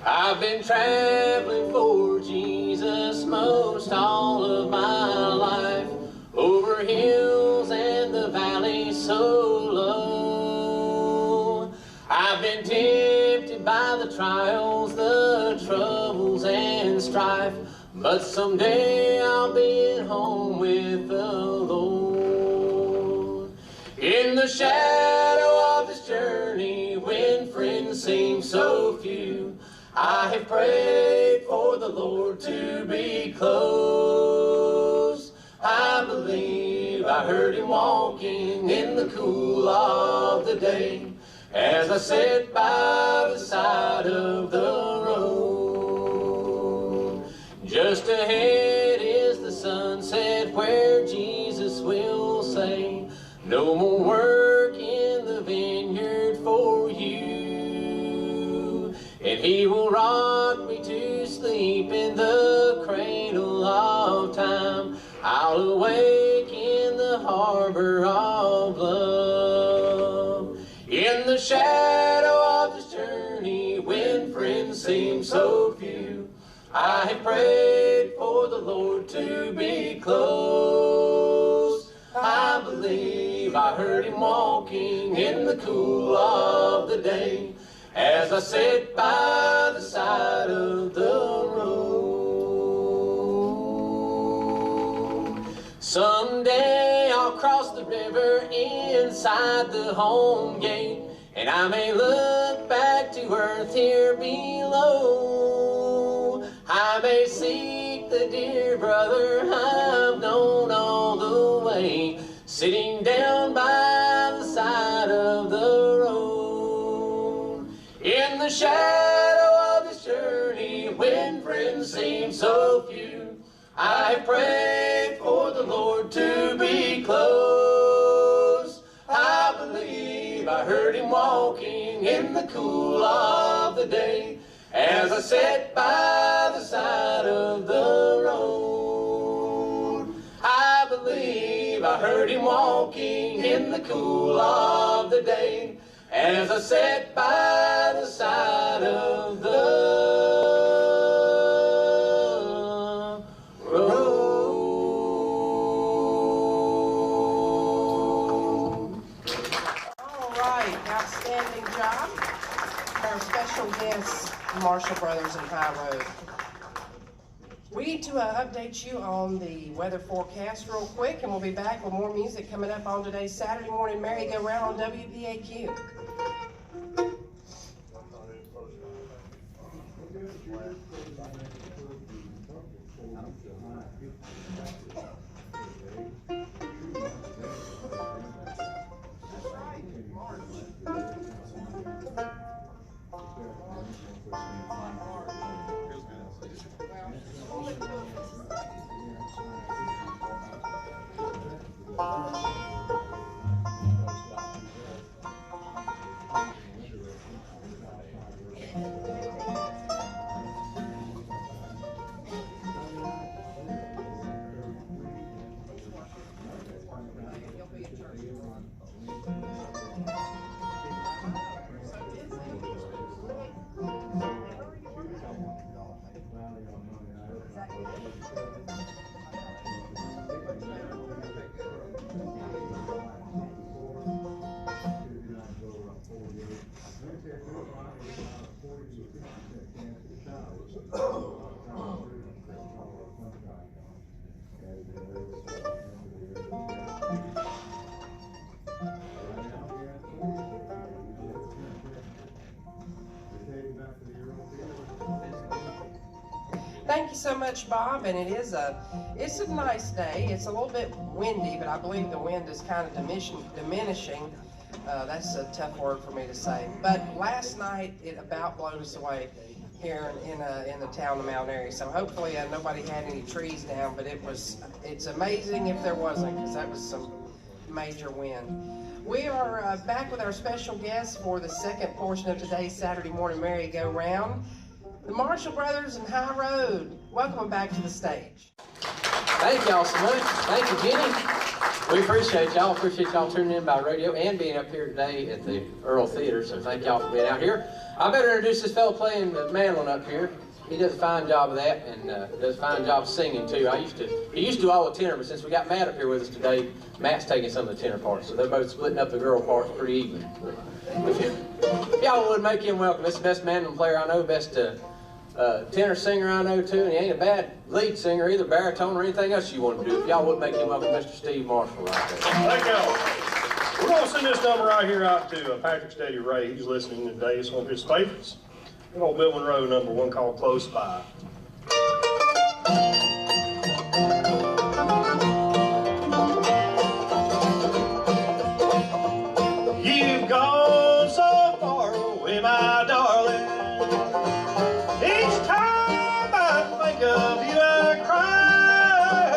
I've been traveling for Jesus most all of my life, over hills and the valleys so low. I've been tempted by the trials, the troubles and strife, but someday I'll be at home with the Lord. In the shadow of this journey, when friends seem so few, I have prayed for the Lord to be close. I believe I heard him walking in the cool of the day, as I sat by the side of the road. Just ahead is the sunset where Jesus will say, no more work in the vineyard for you. And he will rock me to sleep in the cradle of time. I'll awake in the harbor of love. In the shadow of this journey, when friends seem so few, I have prayed for the Lord to be close. I believe I heard him walking in the cool of the day, as I sat by the side of the road. Someday I'll cross the river inside the home gate, and I may look back to earth here below. I may seek the dear brother I've known all the way, sitting down by the side of the road. In the shadow of this journey, when friends seem so few, I prayed for the Lord to be close. I believe I heard him walking in the cool of the day, as I sat by the side of the road. I believe I heard him walking in the cool of the day, as I sat by the side of the road. All right, outstanding job. Our special guests, Marshall Brothers and High Road. We need to update you on the weather forecast real quick, and we'll be back with more music coming up on today's Saturday morning merry-go-round on WPAQ. Thank you so much, Bob, and it's a nice day. It's a little bit windy, but I believe the wind is kind of diminishing. That's a tough word for me to say. But last night, it about blew us away here in the town of Mount Airy. So hopefully nobody had any trees down, but it's amazing if there wasn't, because that was some major wind. We are back with our special guest for the second portion of today's Saturday morning merry-go-round. The Marshall Brothers and High Road. Welcome back to the stage. Thank y'all so much. Thank you, Jenny. We appreciate y'all. Appreciate y'all tuning in by radio and being up here today at the Earl Theater. So thank y'all for being out here. I better introduce this fellow playing the mandolin up here. He does a fine job of that, and does a fine job of singing too. He used to do all the tenor, but since we got Matt up here with us today, Matt's taking some of the tenor parts. So they're both splitting up the girl parts pretty even. If y'all would make him welcome. This is the best mandolin player I know, best tenor singer I know too, and he ain't a bad lead singer either, baritone or anything else you want to do. If y'all would make him welcome, Mr. Steve Marshall right there. Thank y'all. We're going to send this number right here out to Patrick's daddy Ray. He's listening today. It's one of his favorites. Good old Bill Monroe number one called Close By. You've gone so far away, my darling. Each time I think of you, I cry.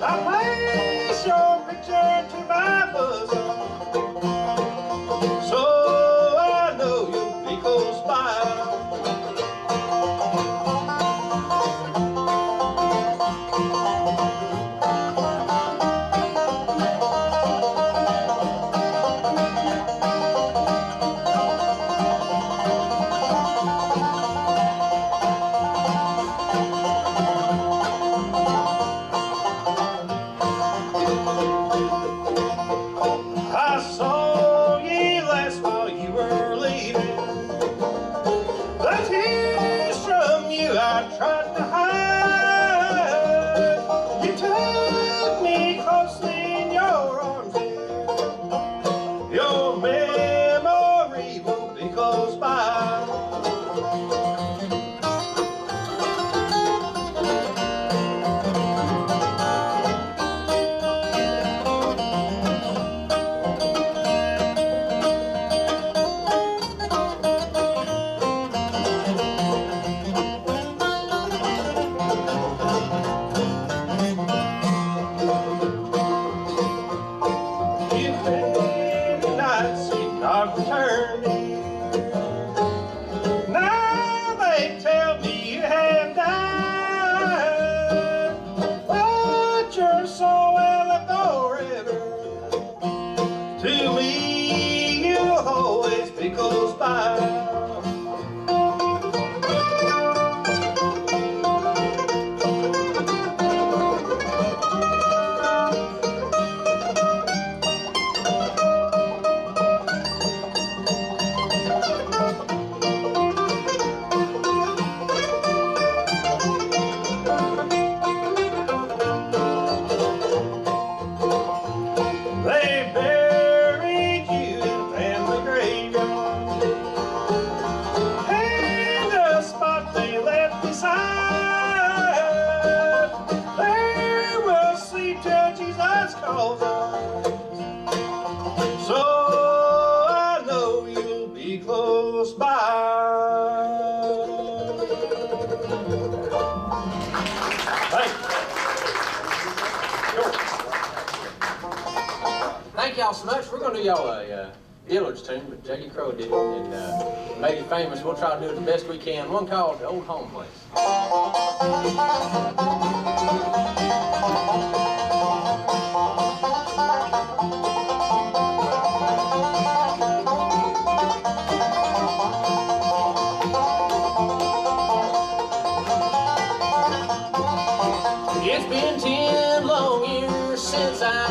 I place your picture to my bosom, so I know you'll be close by. Thank y'all so much. We're going to do y'all a Dillard's tune, but Jackie Crow did it and made it famous. We'll try to do it the best we can. One called The Old Home Place.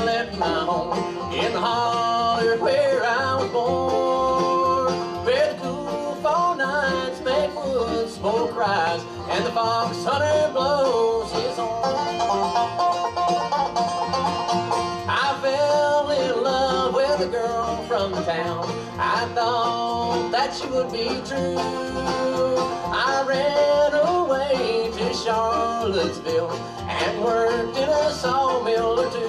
left my home in the holler where I was born. Where the cool fall nights make wood smoke rise and the fox hunter blows his horn. I fell in love with a girl from the town. I thought that she would be true. I ran away to Charlottesville and worked in a sawmill or two.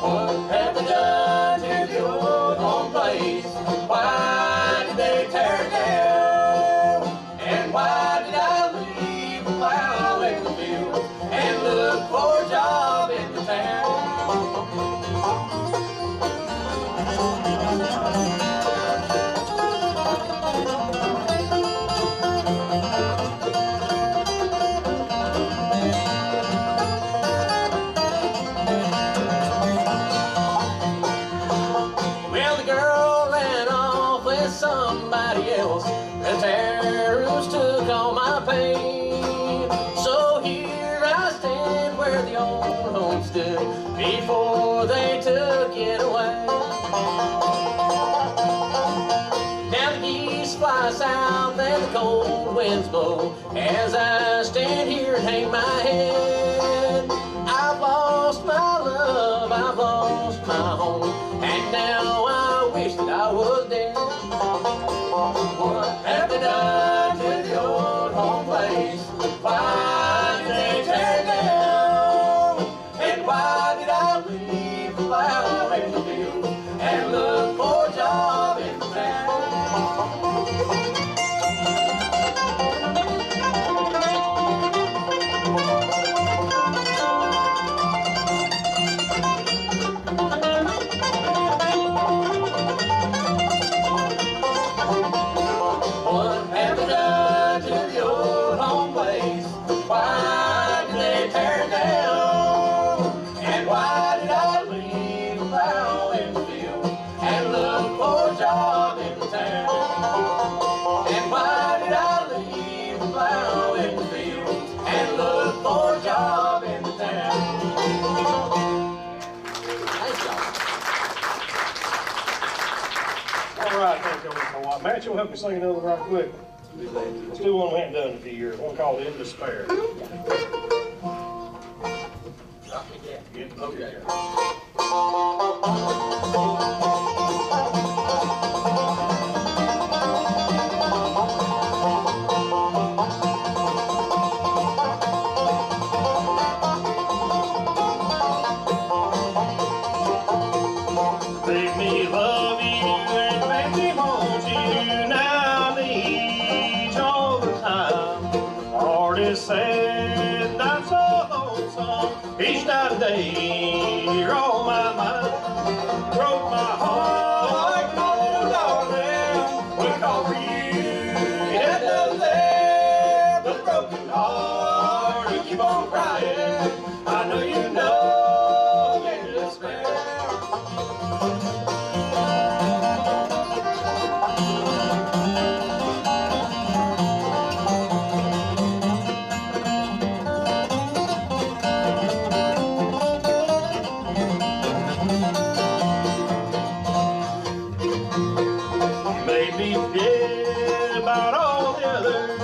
What have they done to the old home place? Why did they tear it down? And why did I leave the plow in the field and look for a job in the town? Somebody else, the terrors took all my pain. So here I stand where the old home stood before they took it away. Now the geese fly south and the cold winds blow as I stand here and hang my head. I've lost my love, I've lost my home, and now I wish that I was dead. What have they done to the old home place? Why did they tear it down? And why did I leave the plow in the field and look for a job in the town? What have they done to the old home place? Why did they tear it down? And why did I leave the plow in the field and look for a job in the town? And why did I leave the plow in the field and look for a job in the town? Thank y'all. All right, thank you for a while. Matt, you'll help me sing another one right quick. Let's do one we haven't done in a few years. One called In Despair. Okay. Make me love you and make me want you. Now I need you all the time. Heart is sad, I'm so lonesome. Each night and day, you're on my mind. Broke my heart, my little darling. Would call for you. You had nothing there but a broken heart. You keep on crying. I know you know in despair. Made me forget about all the others.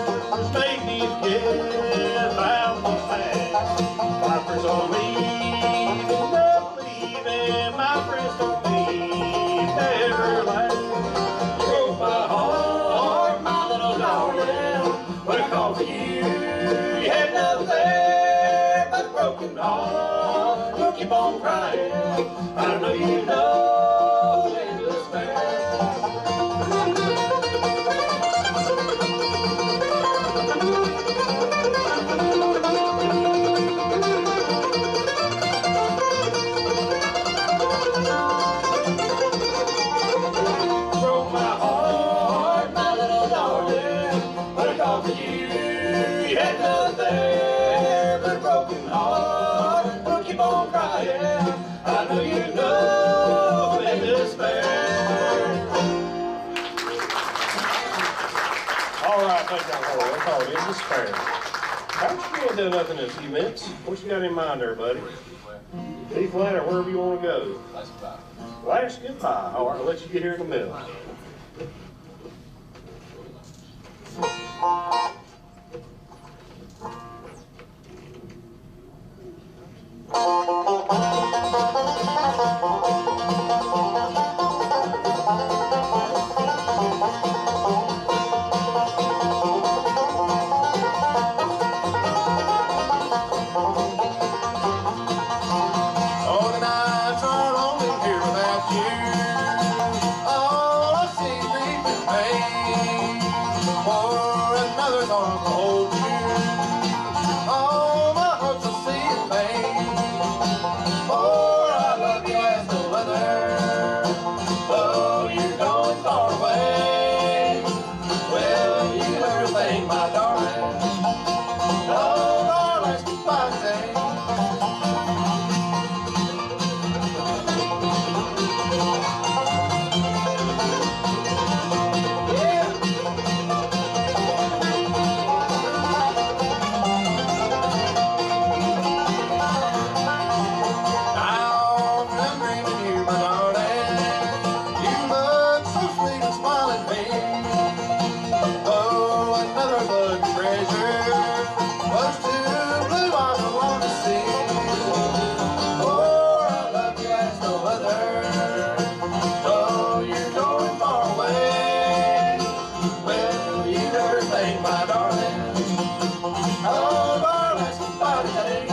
Made me forget about the past. My friends don't leave, enough leaving. My friends don't leave, never last. Broke my heart, my little darling. But I called for you. You had nothing there but a broken heart. You'll keep on crying. I know you know in despair. Broke my heart, my little darling. But I called for you. You had nothing there but a broken heart. We'll keep on crying. I know you know in despair. All right, thank y'all for it. We'll call it In Despair. How you ain't done nothing in a few minutes? What you got in mind there, buddy? B flat or wherever you want to go. Last goodbye. All right, I'll let you get here in the middle. Oh, the nights are lonely here without you. All I see is grief and pain. For another's arms to hold you. All my hopes I see in vain. For I love you as no other. Though you're going far away. Will you ever think, my darling, of our last goodbye day? Now I'm dreaming you, my darling. You look so sweet and smile at me. Oh, another look treasure. Those two blue eyes I want to see. Oh, I love you as no other. Though you're going far away. Will you ever think, my darling, of our last goodbye today?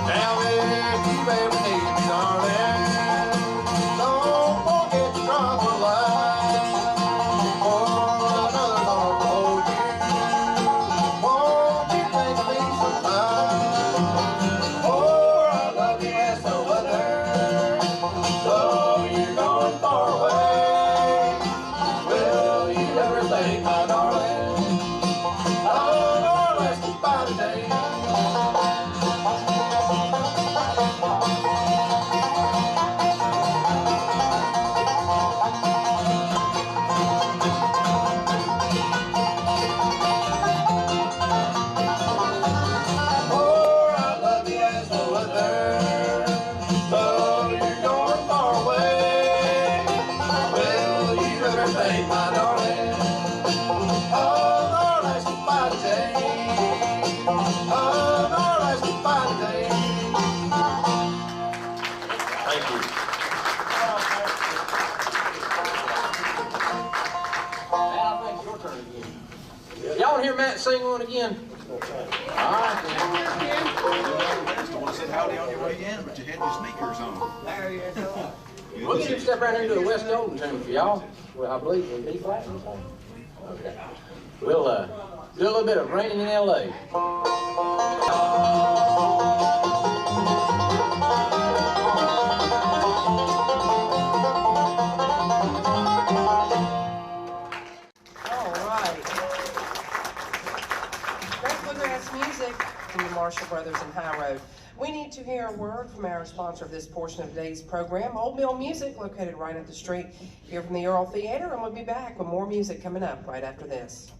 Now if you ever need me, darling, don't forget to drop a line. For another arm to hold you. Won't you think of me sometime? For I love you as no other. Though you're going far away. Will you ever think, my darling, of our last goodbye today? For I love you as no other. Though you're going far away. Will you ever think, my darling, of our last goodbye today? Of our last goodbye today. Thank you. Now I think it's your turn again. Y'all want to hear Matt sing one again? All right, then. I said howdy on your way in, but you had your sneakers on. We'll get him to step around here and do a West Golden tune for y'all. Well, I believe in B flat. Okay. We'll do a little bit of Raining in L.A. All right. Great bluegrass music from the Marshall Brothers and High Road. We need to hear a word from our sponsor of this portion of today's program, Old Mill Music, located right up the street here from the Earl Theater, and we'll be back with more music coming up right after this.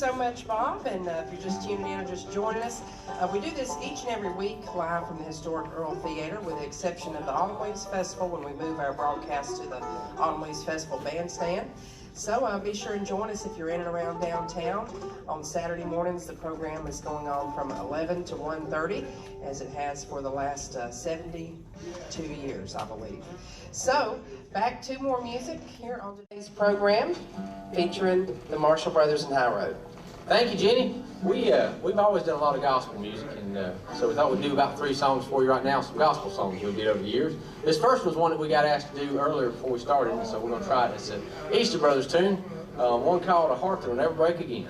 so much, Bob. And if you're just tuning in or just joining us, we do this each and every week live from the historic Earl Theater, with the exception of the Autumn Leaves Festival, when we move our broadcast to the Autumn Leaves Festival bandstand. So be sure and join us if you're in and around downtown. On Saturday mornings, the program is going on from 11 to 1:30, as it has for the last 72 years, I believe. So back to more music here on today's program, featuring the Marshall Brothers and High Road. Thank you, Jenny. We've always done a lot of gospel music, and so we thought we'd do about 3 songs for you right now, some gospel songs we did over the years. This first was one that we got asked to do earlier before we started, and so we're going to try it. It's an Easter Brothers tune, one called A Heart That Will Never Break Again.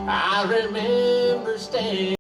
I remember standing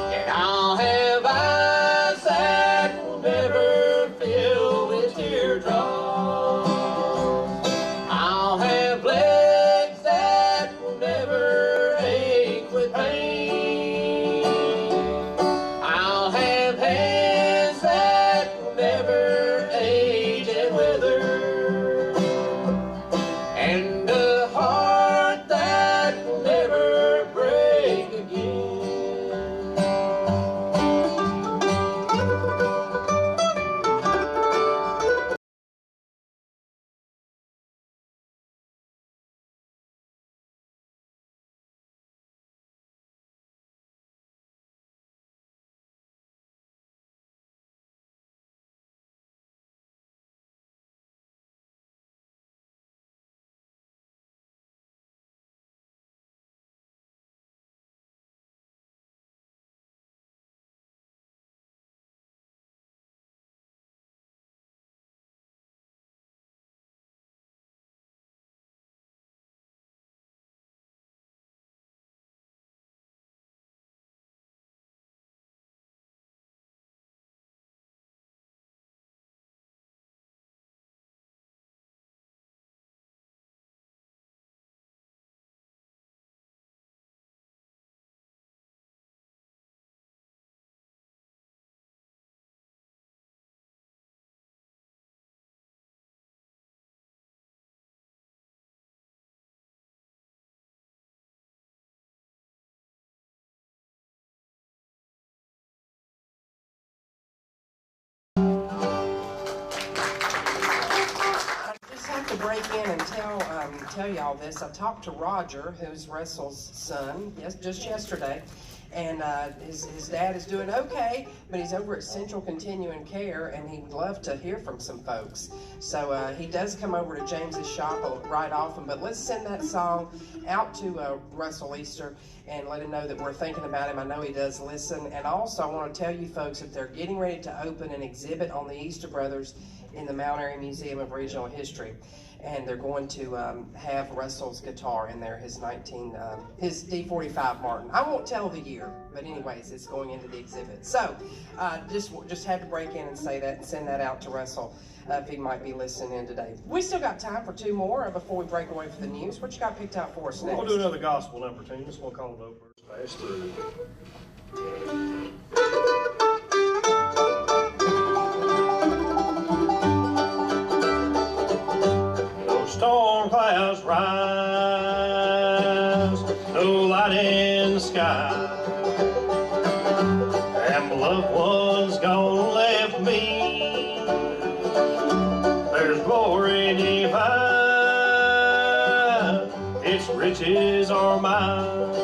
and I'll have eyes that will never fill with teardrops. I'll have legs that will never ache with pain. I'll have hands that will never age and wither, and a heart that will never break again. I just have to break in and tell y'all this. I talked to Roger, who's Russell's son, just yesterday, and his dad is doing okay, but he's over at Central Continuing Care, and he would love to hear from some folks. So he does come over to James's shop right often, but let's send that song out to Russell Easter and let him know that we're thinking about him. I know he does listen. And also I want to tell you folks that they're getting ready to open an exhibit on the Easter Brothers in the Mount Airy Museum of Regional History. and they're going to have Russell's guitar in there, his his D45 Martin. I won't tell the year, but anyways, it's going into the exhibit. So just had to break in and say that and send that out to Russell if he might be listening in today. We still got time for 2 more before we break away for the news. What you got picked out for us next? We'll do another gospel number 2. This one called No Birds Pass Through. Storm clouds rise, no light in the sky, and my loved one's gone left me. There's glory divine, its riches are mine.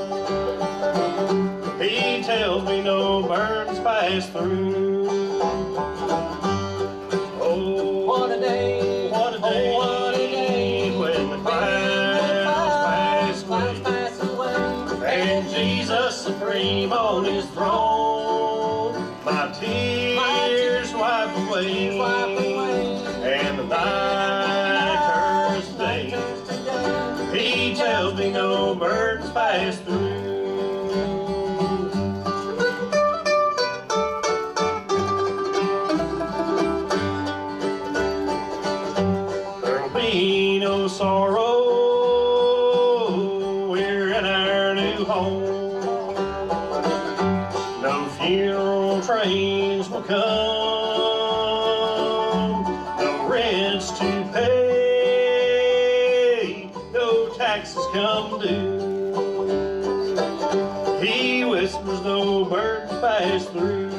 He tells me no birds pass through. Oh, what a day, what a day. Oh, Jesus supreme on his throne, my tears wipe away, and the night turns to day. He tells me no birds pass through. There'll be no sorrow, we're in our new home. No funeral trains will come, no rents to pay, no taxes come due. He whispers no birds pass through.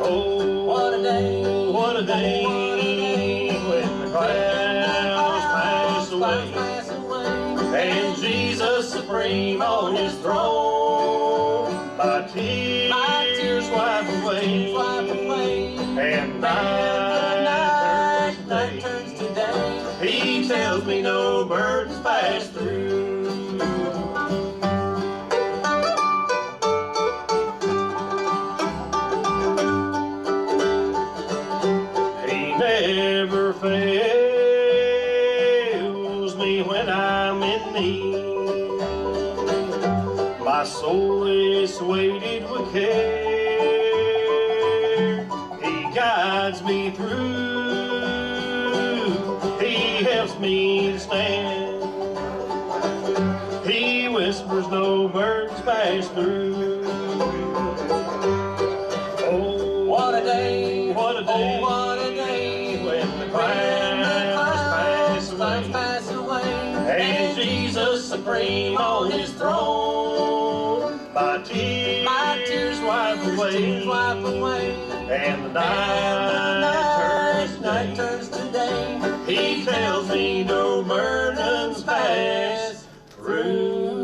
Oh, what a day, what a day, when the clouds pass away, and Jesus supreme on his throne. My tears wipe away, and night turns to day. He tells me no birds pass through. He never fails me when I'm in need. My soul is weighted with care. He guides me through. He helps me stand. He whispers no birds pass through. Oh, what a day, what a day, oh, what a day, when the clouds pass away, and Jesus supreme on his throne. My tears wipe away, and the night turns to day. He tells me no burdens pass through.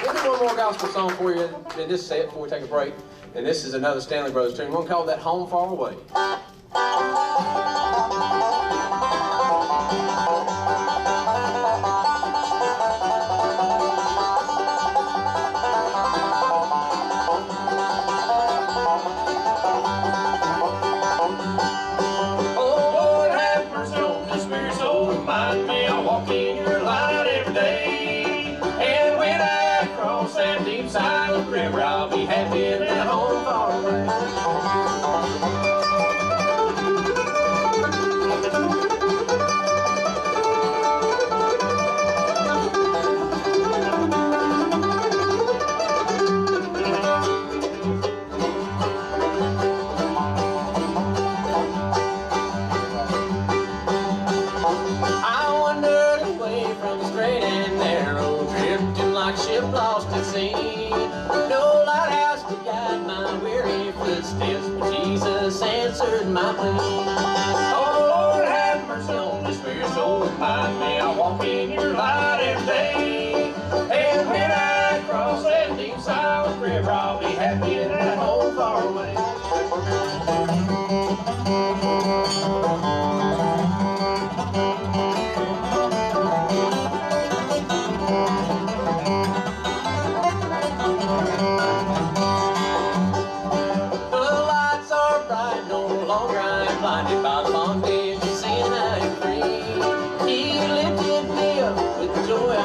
We'll do one more gospel song for you in this set before we take a break. And this is another Stanley Brothers tune. We're going to call that Home Far Away. I'll be happy in that home far away. I wandered away from the straight and narrow, drifting like a ship lost at sea. Footsteps, but Jesus answered my plea. Oh Lord, have mercy on this weary soul. Remind me I'll walk in your light every day. And when I cross that deep silent river, I'll be happy in that home far away.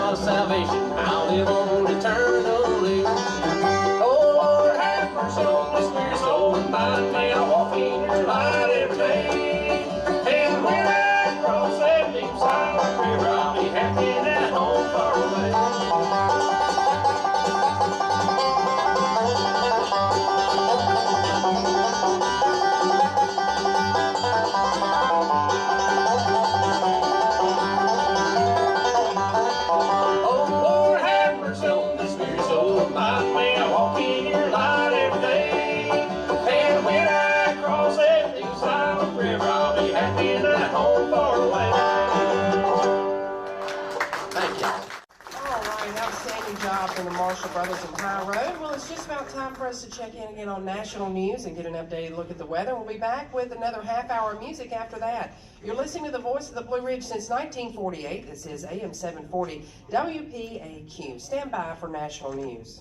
my salvation. I'll live on eternally. Oh Lord, have mercy on this weary soul of mine. May I walk in your light every day. And when I cross that deep silent river, I'll be happy at home far away. From the Marshall Brothers and High Road. Well, it's just about time for us to check in again on national news and get an updated look at the weather. We'll be back with another half-hour of music after that. You're listening to the voice of the Blue Ridge since 1948. This is AM 740 WPAQ. Stand by for national news.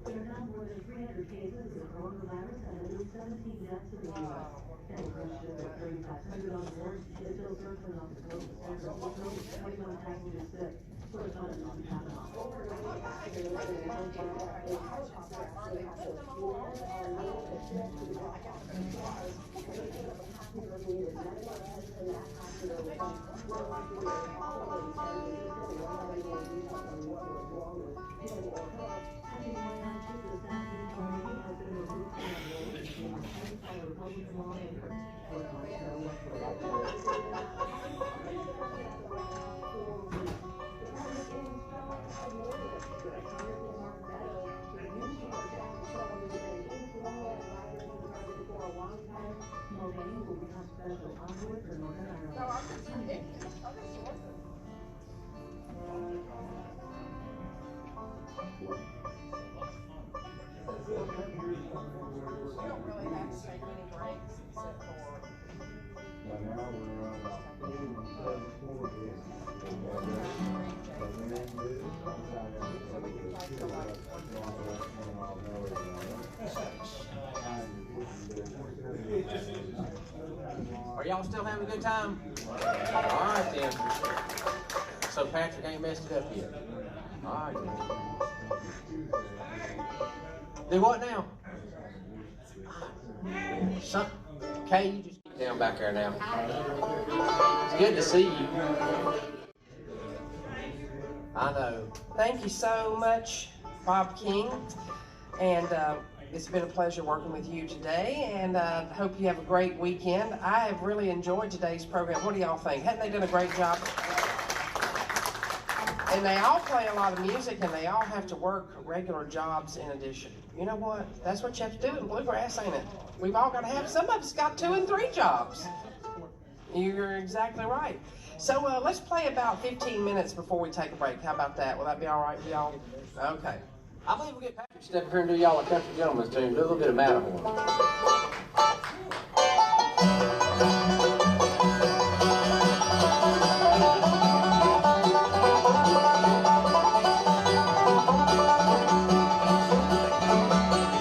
There are now more than 300 cases of coronavirus and at least 17 deaths in the U.S. And Russia, 3,500 on board, is still circling off the coast. There's 21 passengers sick. Are y'all still having a good time? All right then. So Patrick ain't messed it up yet. All right then. Do what now? Kay, you just get down back there now. It's good to see you. I know. Thank you so much, Bob King. And it's been a pleasure working with you today, and hope you have a great weekend. I have really enjoyed today's program. What do y'all think? Haven't they done a great job? And they all play a lot of music, and they all have to work regular jobs in addition. You know what? That's what you have to do in bluegrass, ain't it? We've all got to have, some of us got 2 and 3 jobs. You're exactly right. So let's play about 15 minutes before we take a break. How about that? Will that be all right with y'all? Okay. I believe we'll get Patrick to step up here and do y'all a country gentleman's tune. Do a little bit of Matterhorn.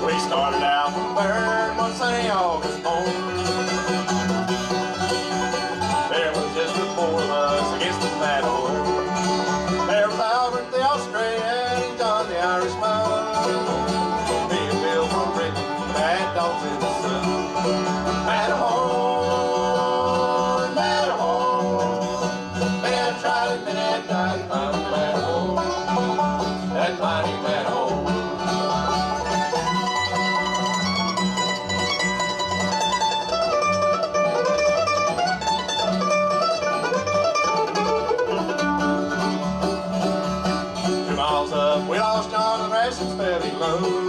We started out from Bird one sunny August morning. There was just the 4 of us against the Matterhorn. There was Albert the Australian and John the Irishman. Dogs in the sun. Matterhorn, Matterhorn. Man, I tried it, man, I tried to find the Matterhorn. That mighty Matterhorn. Two miles up, we lost John and rations fairly low.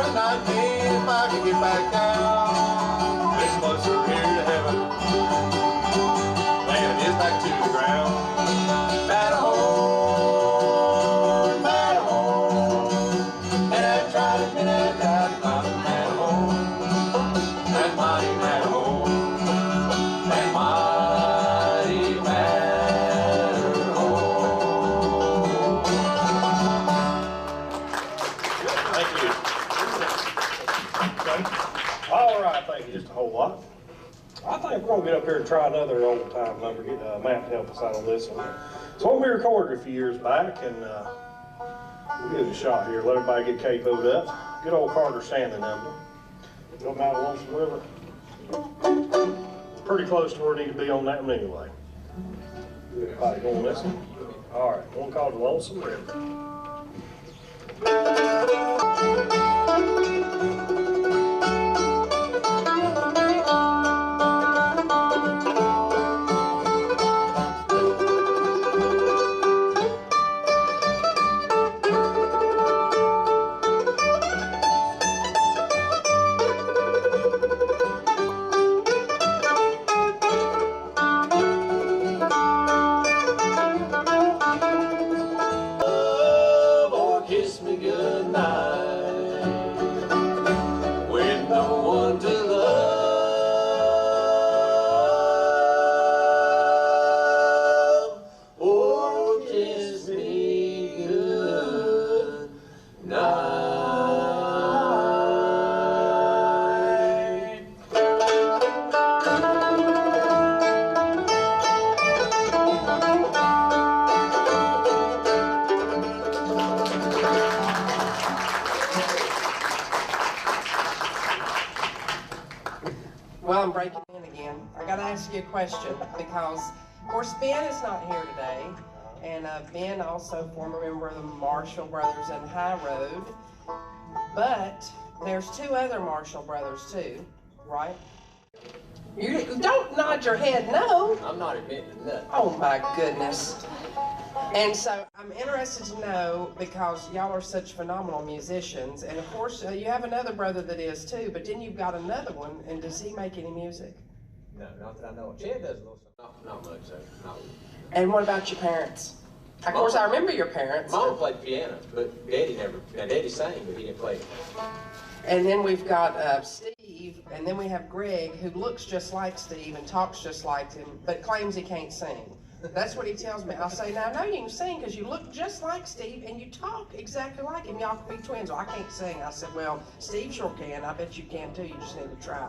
darling, I'd be if I could get back down. It's closer here to heaven than it is back to the ground. Matterhorn, Matterhorn, and I've tried to get out that mountain Matterhorn, that mighty Matterhorn, that mighty Matterhorn. Thank you. Okay. All right, thank you just a whole lot. I think we're gonna get up here and try another old time number, get Matt to help us out on this one. It's one we recorded a few years back, and we'll give it a shot here. Let everybody get capoed up. Good old Carter Stanley number. Go out of Lonesome River. Pretty close to where we need to be on that one anyway. Everybody going this one? All right, one called the Lonesome River. Kiss me goodnight with no one to love. Oh, kiss me good night. Well, I'm breaking in again. I gotta ask you a question because, of course, Ben is not here today, and Ben also former member of the Marshall Brothers and High Road. But there's two other Marshall brothers too, right? You don't nod your head, no. I'm not admitting to nothing. Oh my goodness. And so I'm interested to know, because y'all are such phenomenal musicians, and of course you have another brother that is too, but then you've got another one, and does he make any music? No, not that I know. Chad does a little something. Not much, so not. And what about your parents? Of course, I remember your parents. Mom played piano, but Daddy never. Now Daddy sang, but he didn't play it. And then we've got Steve, and then we have Greg, who looks just like Steve and talks just like him, but claims he can't sing. That's what he tells me. I'll say, now I know you can sing because you look just like Steve and you talk exactly like him. Y'all could be twins. Well, I can't sing. I said, well, Steve sure can. I bet you can too. You just need to try.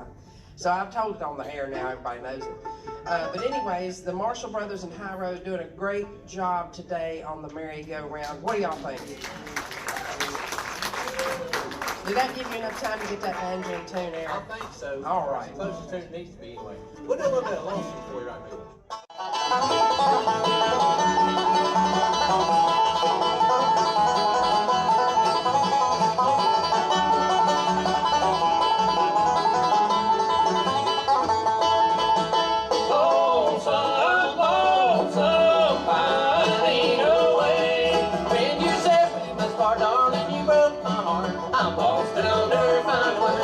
So I've told it on the air now. Everybody knows it. But anyways, the Marshall Brothers and High Road doing a great job today on the merry-go-round. What do y'all think? Did that give you enough time to get that banjo in tune, Aaron? I think so. All right. As close as tune needs to be anyway. We'll do a little bit of Lonesome for you right now. Lonesome, lonesome, finding a way. When you said we must part, darling, you broke my heart. I'm lost and I'll never find a way.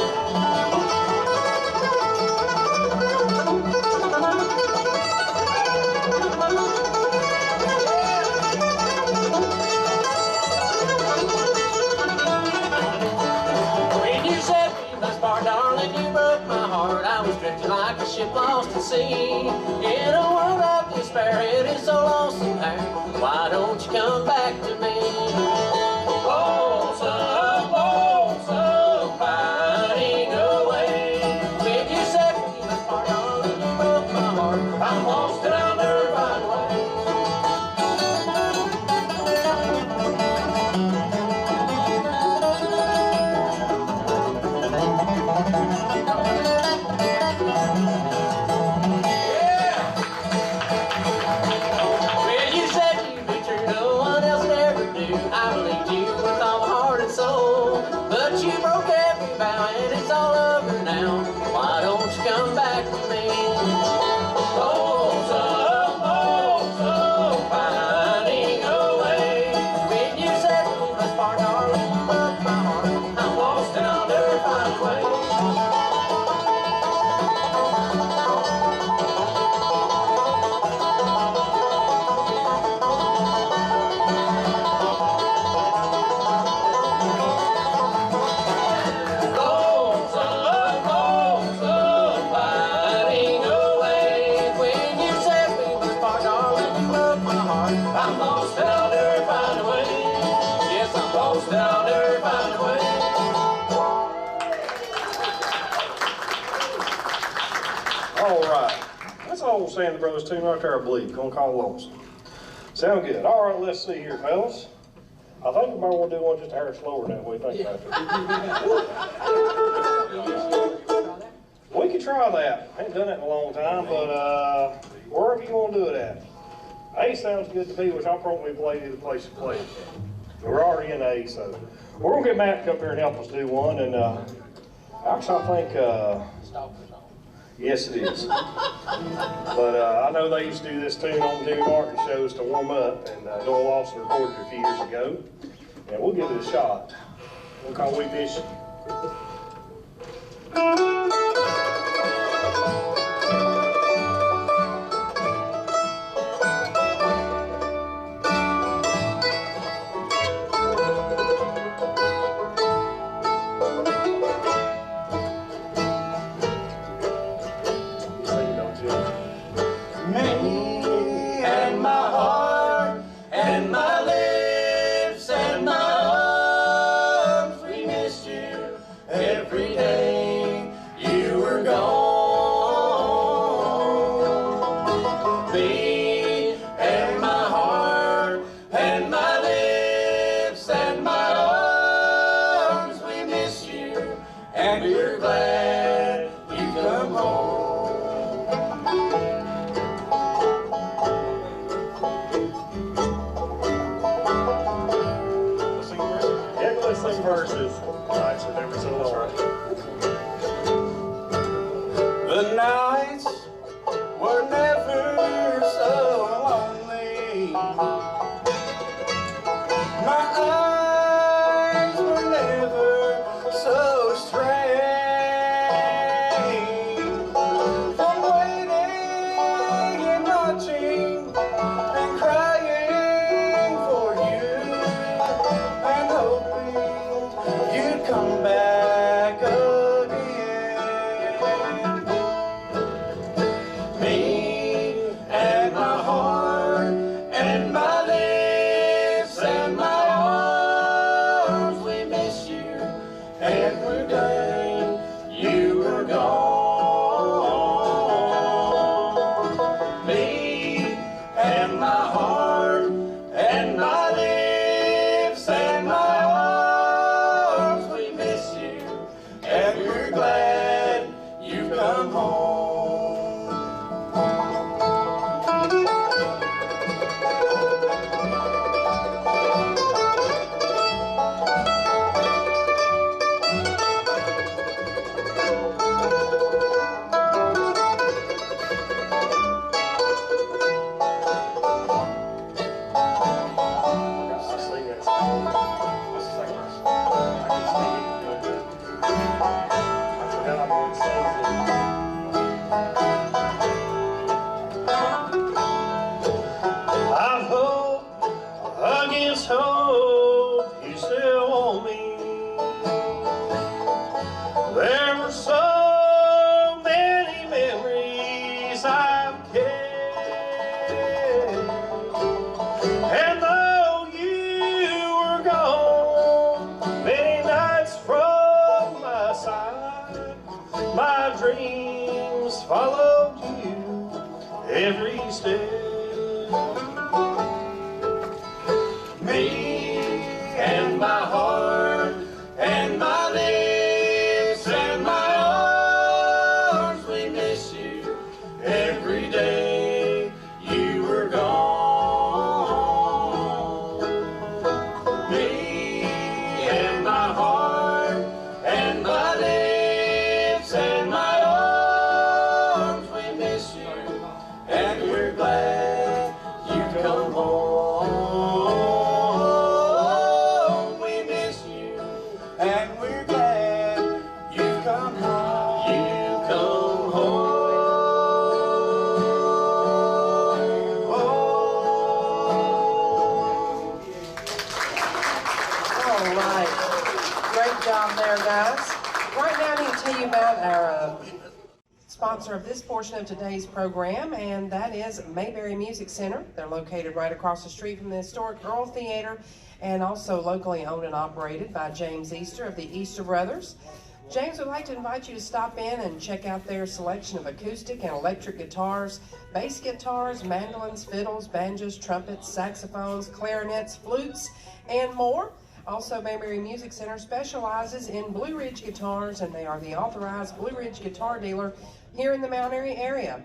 When you said we must part, darling, you broke my heart. I was drifting like a ship lost at sea. In a world of despair, it is so lonesome there. Why don't you come back to me? Lonesome, lonesome, finding a way. When you said we must part, darling, you broke my heart. I'm lost and I'll never find a way. Well, you said you'd be true, no one else would ever do. I stand the brothers tune right there, I believe. Gonna call Lowe's. Sound good. All right, let's see here, fellas. I think we might want to do one just a hair slower now. What do you think about that? We could try that. I ain't done it in a long time, but wherever you want to do it at. A sounds good to me, which I'll probably play either place you play. We're already in A, so we're gonna get Matt to come here and help us do one. And actually, I think yes, it is. But I know they used to do this tune on Jimmy Martin shows to warm up, and Doyle Lawson recorded it a few years ago. And we'll give it a shot. We'll call We Miss You. Verses. Right, so never so long. The nights were never so lonely. My eyes were never so strange. From waiting and watching and crying for you and hoping you'd come back again. Me and my heart and my lips and my arms, we miss you and we're glad you were gone. Me and my heart and my lips and my arms, and we're glad you've come home. I've hope against hope, you still want me. There were so many memories I've kept, and though you were gone, many nights from my side, my dreams followed you every step. Me and my heart and my lips and my arms, we miss you every day you were gone. Me and my heart and my lips and my arms, we miss you and we're glad you come home. And we're glad you've come home. You come home. All right. Great job there, guys. Right now, I need to tell you about our sponsor of this portion of today's program, and that is Mayberry Music Center. They're located right across the street from the historic Earl Theater and also locally owned and operated by James Easter of the Easter Brothers. James would like to invite you to stop in and check out their selection of acoustic and electric guitars, bass guitars, mandolins, fiddles, banjos, trumpets, saxophones, clarinets, flutes, and more. Also, Mayberry Music Center specializes in Blue Ridge guitars, and they are the authorized Blue Ridge guitar dealer here in the Mount Airy area.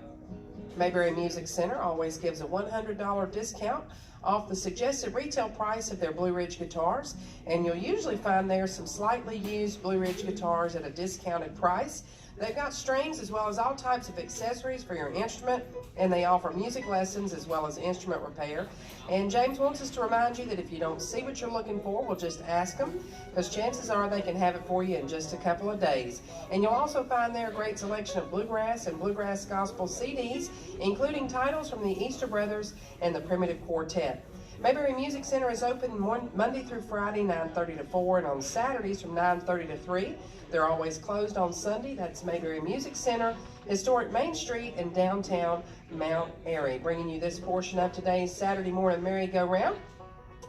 Mayberry Music Center always gives a $100 discount off the suggested retail price of their Blue Ridge guitars, and you'll usually find there some slightly used Blue Ridge guitars at a discounted price. They've got strings as well as all types of accessories for your instrument, and they offer music lessons as well as instrument repair. And James wants us to remind you that if you don't see what you're looking for, we'll just ask them, because chances are they can have it for you in just a couple of days. And you'll also find there a great selection of bluegrass and bluegrass gospel CDs, including titles from the Easter Brothers and the Primitive Quartet. Mayberry Music Center is open Monday through Friday, 9:30 to 4, and on Saturdays from 9:30 to 3. They're always closed on Sunday. That's Mayberry Music Center, historic Main Street in downtown Mount Airy. Bringing you this portion of today's Saturday morning merry-go-round.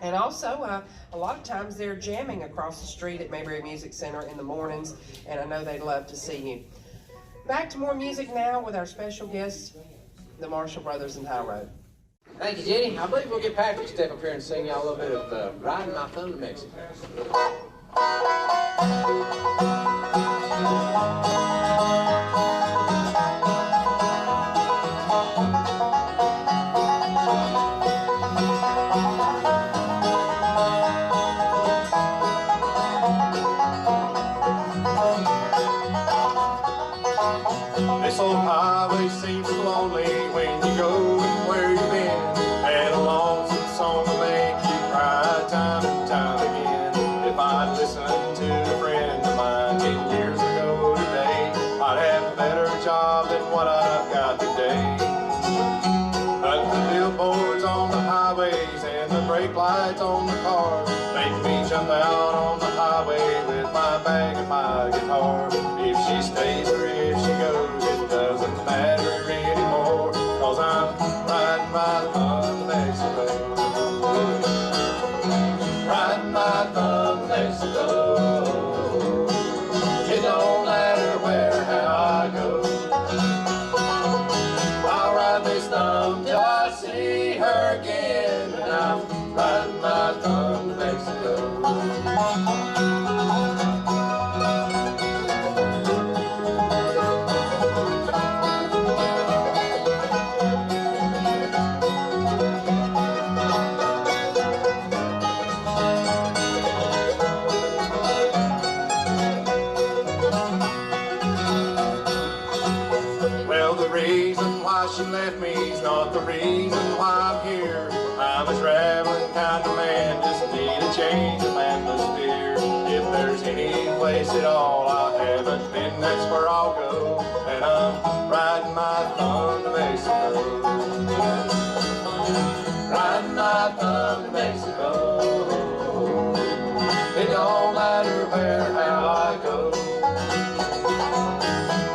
And also, a lot of times they're jamming across the street at Mayberry Music Center in the mornings, and I know they'd love to see you. Back to more music now with our special guests, the Marshall Brothers and High Road. Thank you, Jenny. I believe we'll get Patrick to step up here and sing y'all a little bit of Riding My Thumb to Mexico. This old highway seems so lonely when you go where you've been, and a lonesome song will make you cry time and time again. If I'd listened to a friend of mine 10 years ago today, I'd have a better job than what I've got today. But the billboards on the highways and the brake lights on the cars make me jump out on the highway with my bag and my guitar. If she stays or if she goes, it doesn't matter anymore, 'cause I'm riding my thumb to Mexico. Riding my thumb to Mexico. It don't matter where or how I go. I'll ride this thumb till I see her again, and I'm riding my thumb to Mexico. Well, the reason why she left me is not the reason why I'm here. I'm a traveling kind of man, just need a change of atmosphere. If there's any place at all I haven't been, that's where I'll go. And I'm riding my thumb to Mexico. Riding my thumb to Mexico. It don't matter where or how I go.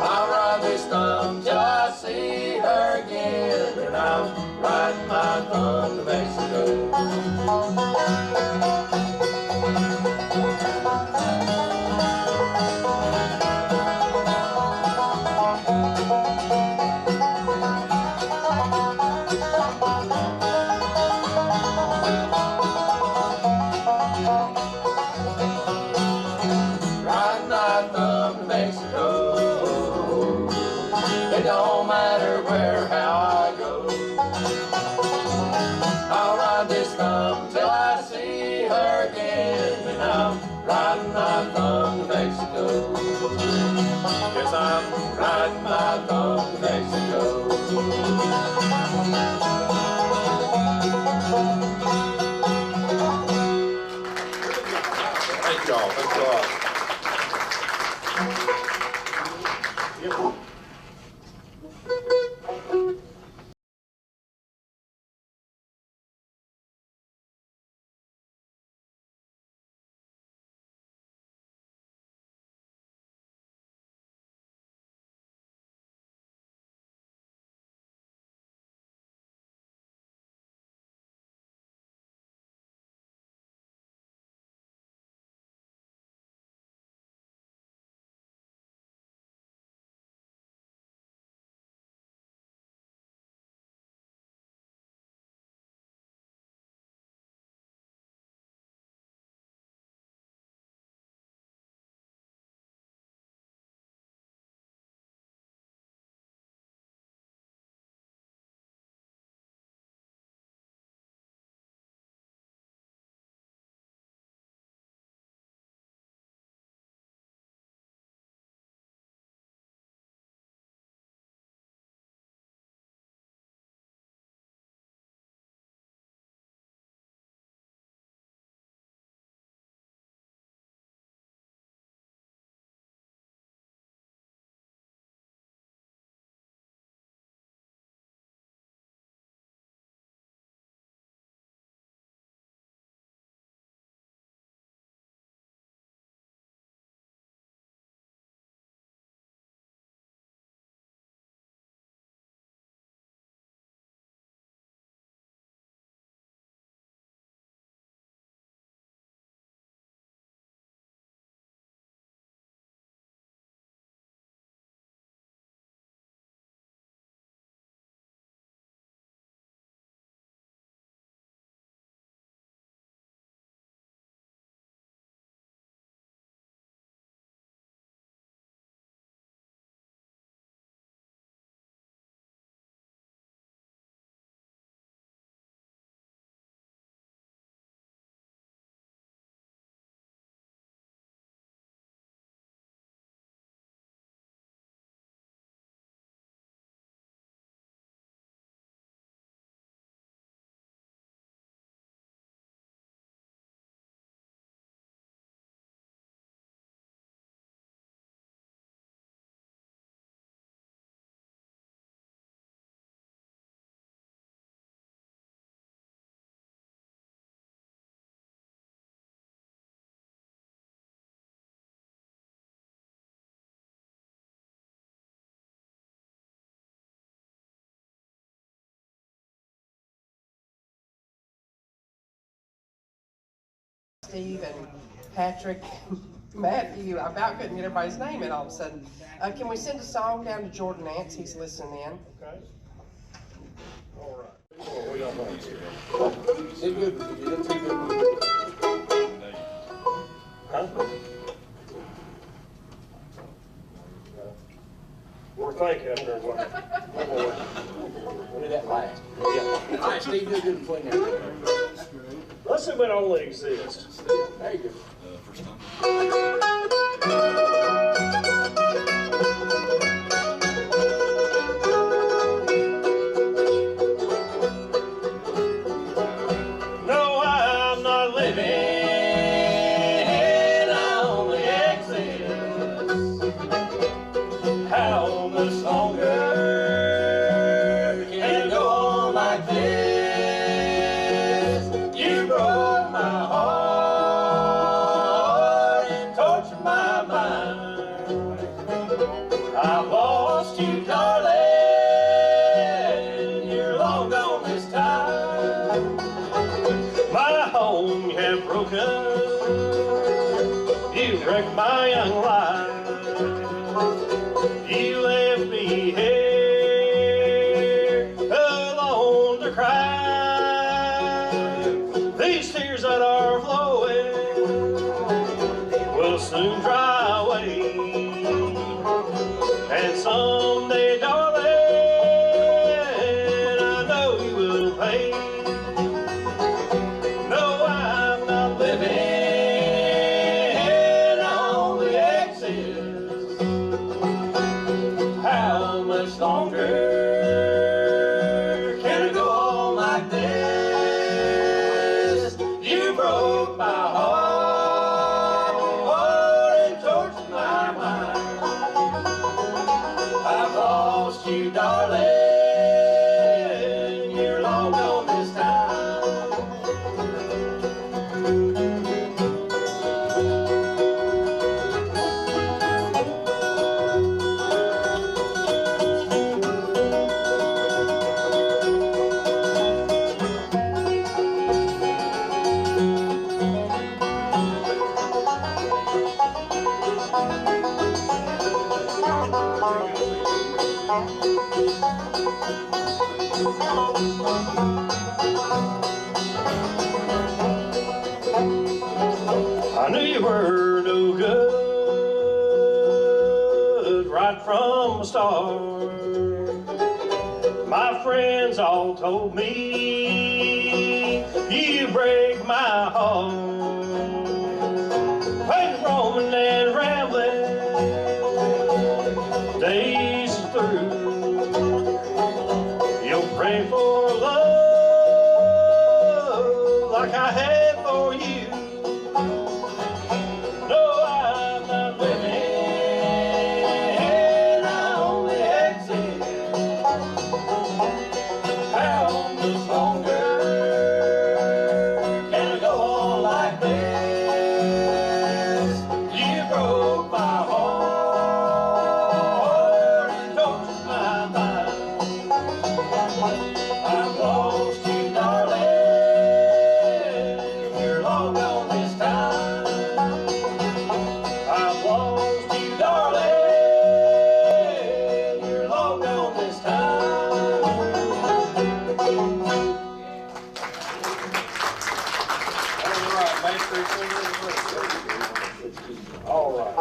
I'll ride this thumb till I see her again, and I'm riding my thumb to Mexico. Riding my thumb to Mexico. It don't matter where or how I go. Steve and Patrick, Matthew. I about couldn't get everybody's name in all of a sudden. Can we send a song down to Jordan Nance? He's listening in. Okay. All right. What y'all think? Did good. You did too good. Huh? We're thinking after what? What did that last? Yeah. All right, Steve, do good between there. Let's see if it only exists. There you go. First time. No, I'm not living, I only exist. How much longer can it go on like this? You broke my heart and tortured my mind. I've lost you, darling, you're long gone this time. My home you have broken, you wrecked my young life. You left me here alone to cry. These tears that are flowing will soon dry away. And someday, darling, I know you will pay. No, I'm not living, I only exist. How much longer can I go on like this? You broke my heart and tortured my mind. I've lost you, darling, you're long gone this time. I knew you were no good right from the start. My friends all told me you break my heart. Pain roaming and rambling, days through. You'll pray for love like I had for you. No, I'm not living, I only exist. How much longer can I go on like this? You broke my heart and tortured my mind. I've lost you, darling, you're long gone this time. I've lost you, darling, you're long gone this time. All right.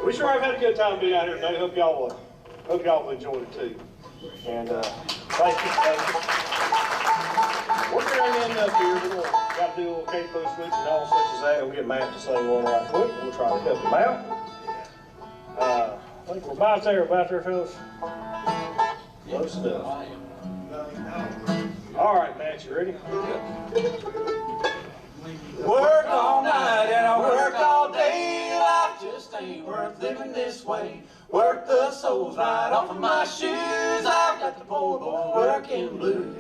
We sure have had a good time being out here today. Hope y'all have enjoyed it too. And thank you. We're going to end up here. We're going to got to do a little capo switch and all such as that. We'll get Matt to sing one right quick. We'll try to help him out. I think we're about there, fellas. Close enough. All right, Matt, you ready? Work all night and I work all day. Life just ain't worth living this way. Work the soles right off of my shoes. I've got the poor boy working blues.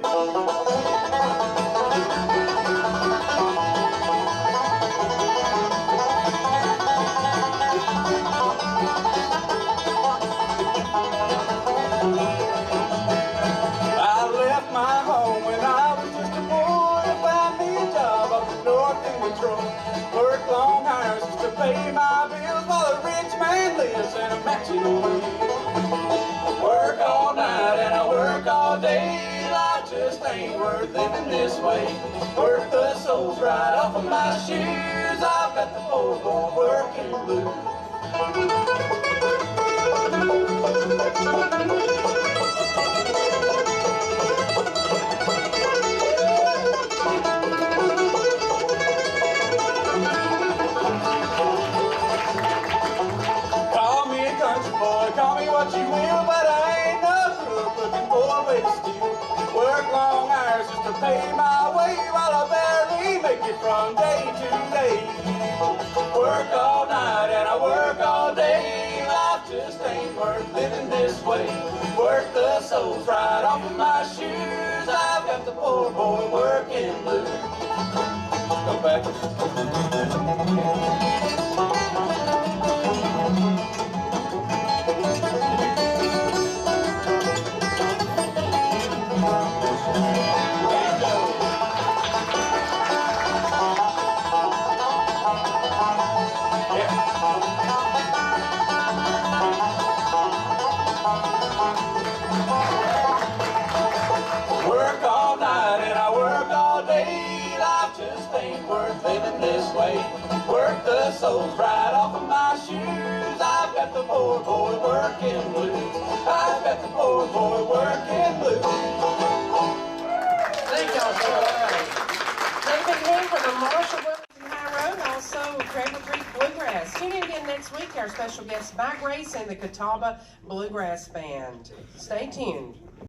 I left my home when I was just a boy to find me a job up north in the broke. Work long hours just to pay my bills while a rich man lives in a mansion on wheels. Work all night and I work all day. Life just ain't worth living this way. Work the soles right off of my shoes. I've got the poor boy working blues. Call me a country boy, call me what you will, but I ain't no crook looking for a way to steal. Work long hours just to pay my way while I barely make it from day to day. Work all night and I work all day. Life just ain't worth living this way. Work the soles right off of my shoes. I've got the poor boy working blues. Go back. Work all night and I work all day. Life just ain't worth living this way. Work the soles right off of my shoes. I've got the poor boy working blues. I've got the poor boy working blues. Thank y'all so much. David Henry from the Marshall Wellington High Road, also Craver Creek Bluegrass. Tune in again next week. Our special guest, By Grace and the Catawba Bluegrass Band. Stay tuned.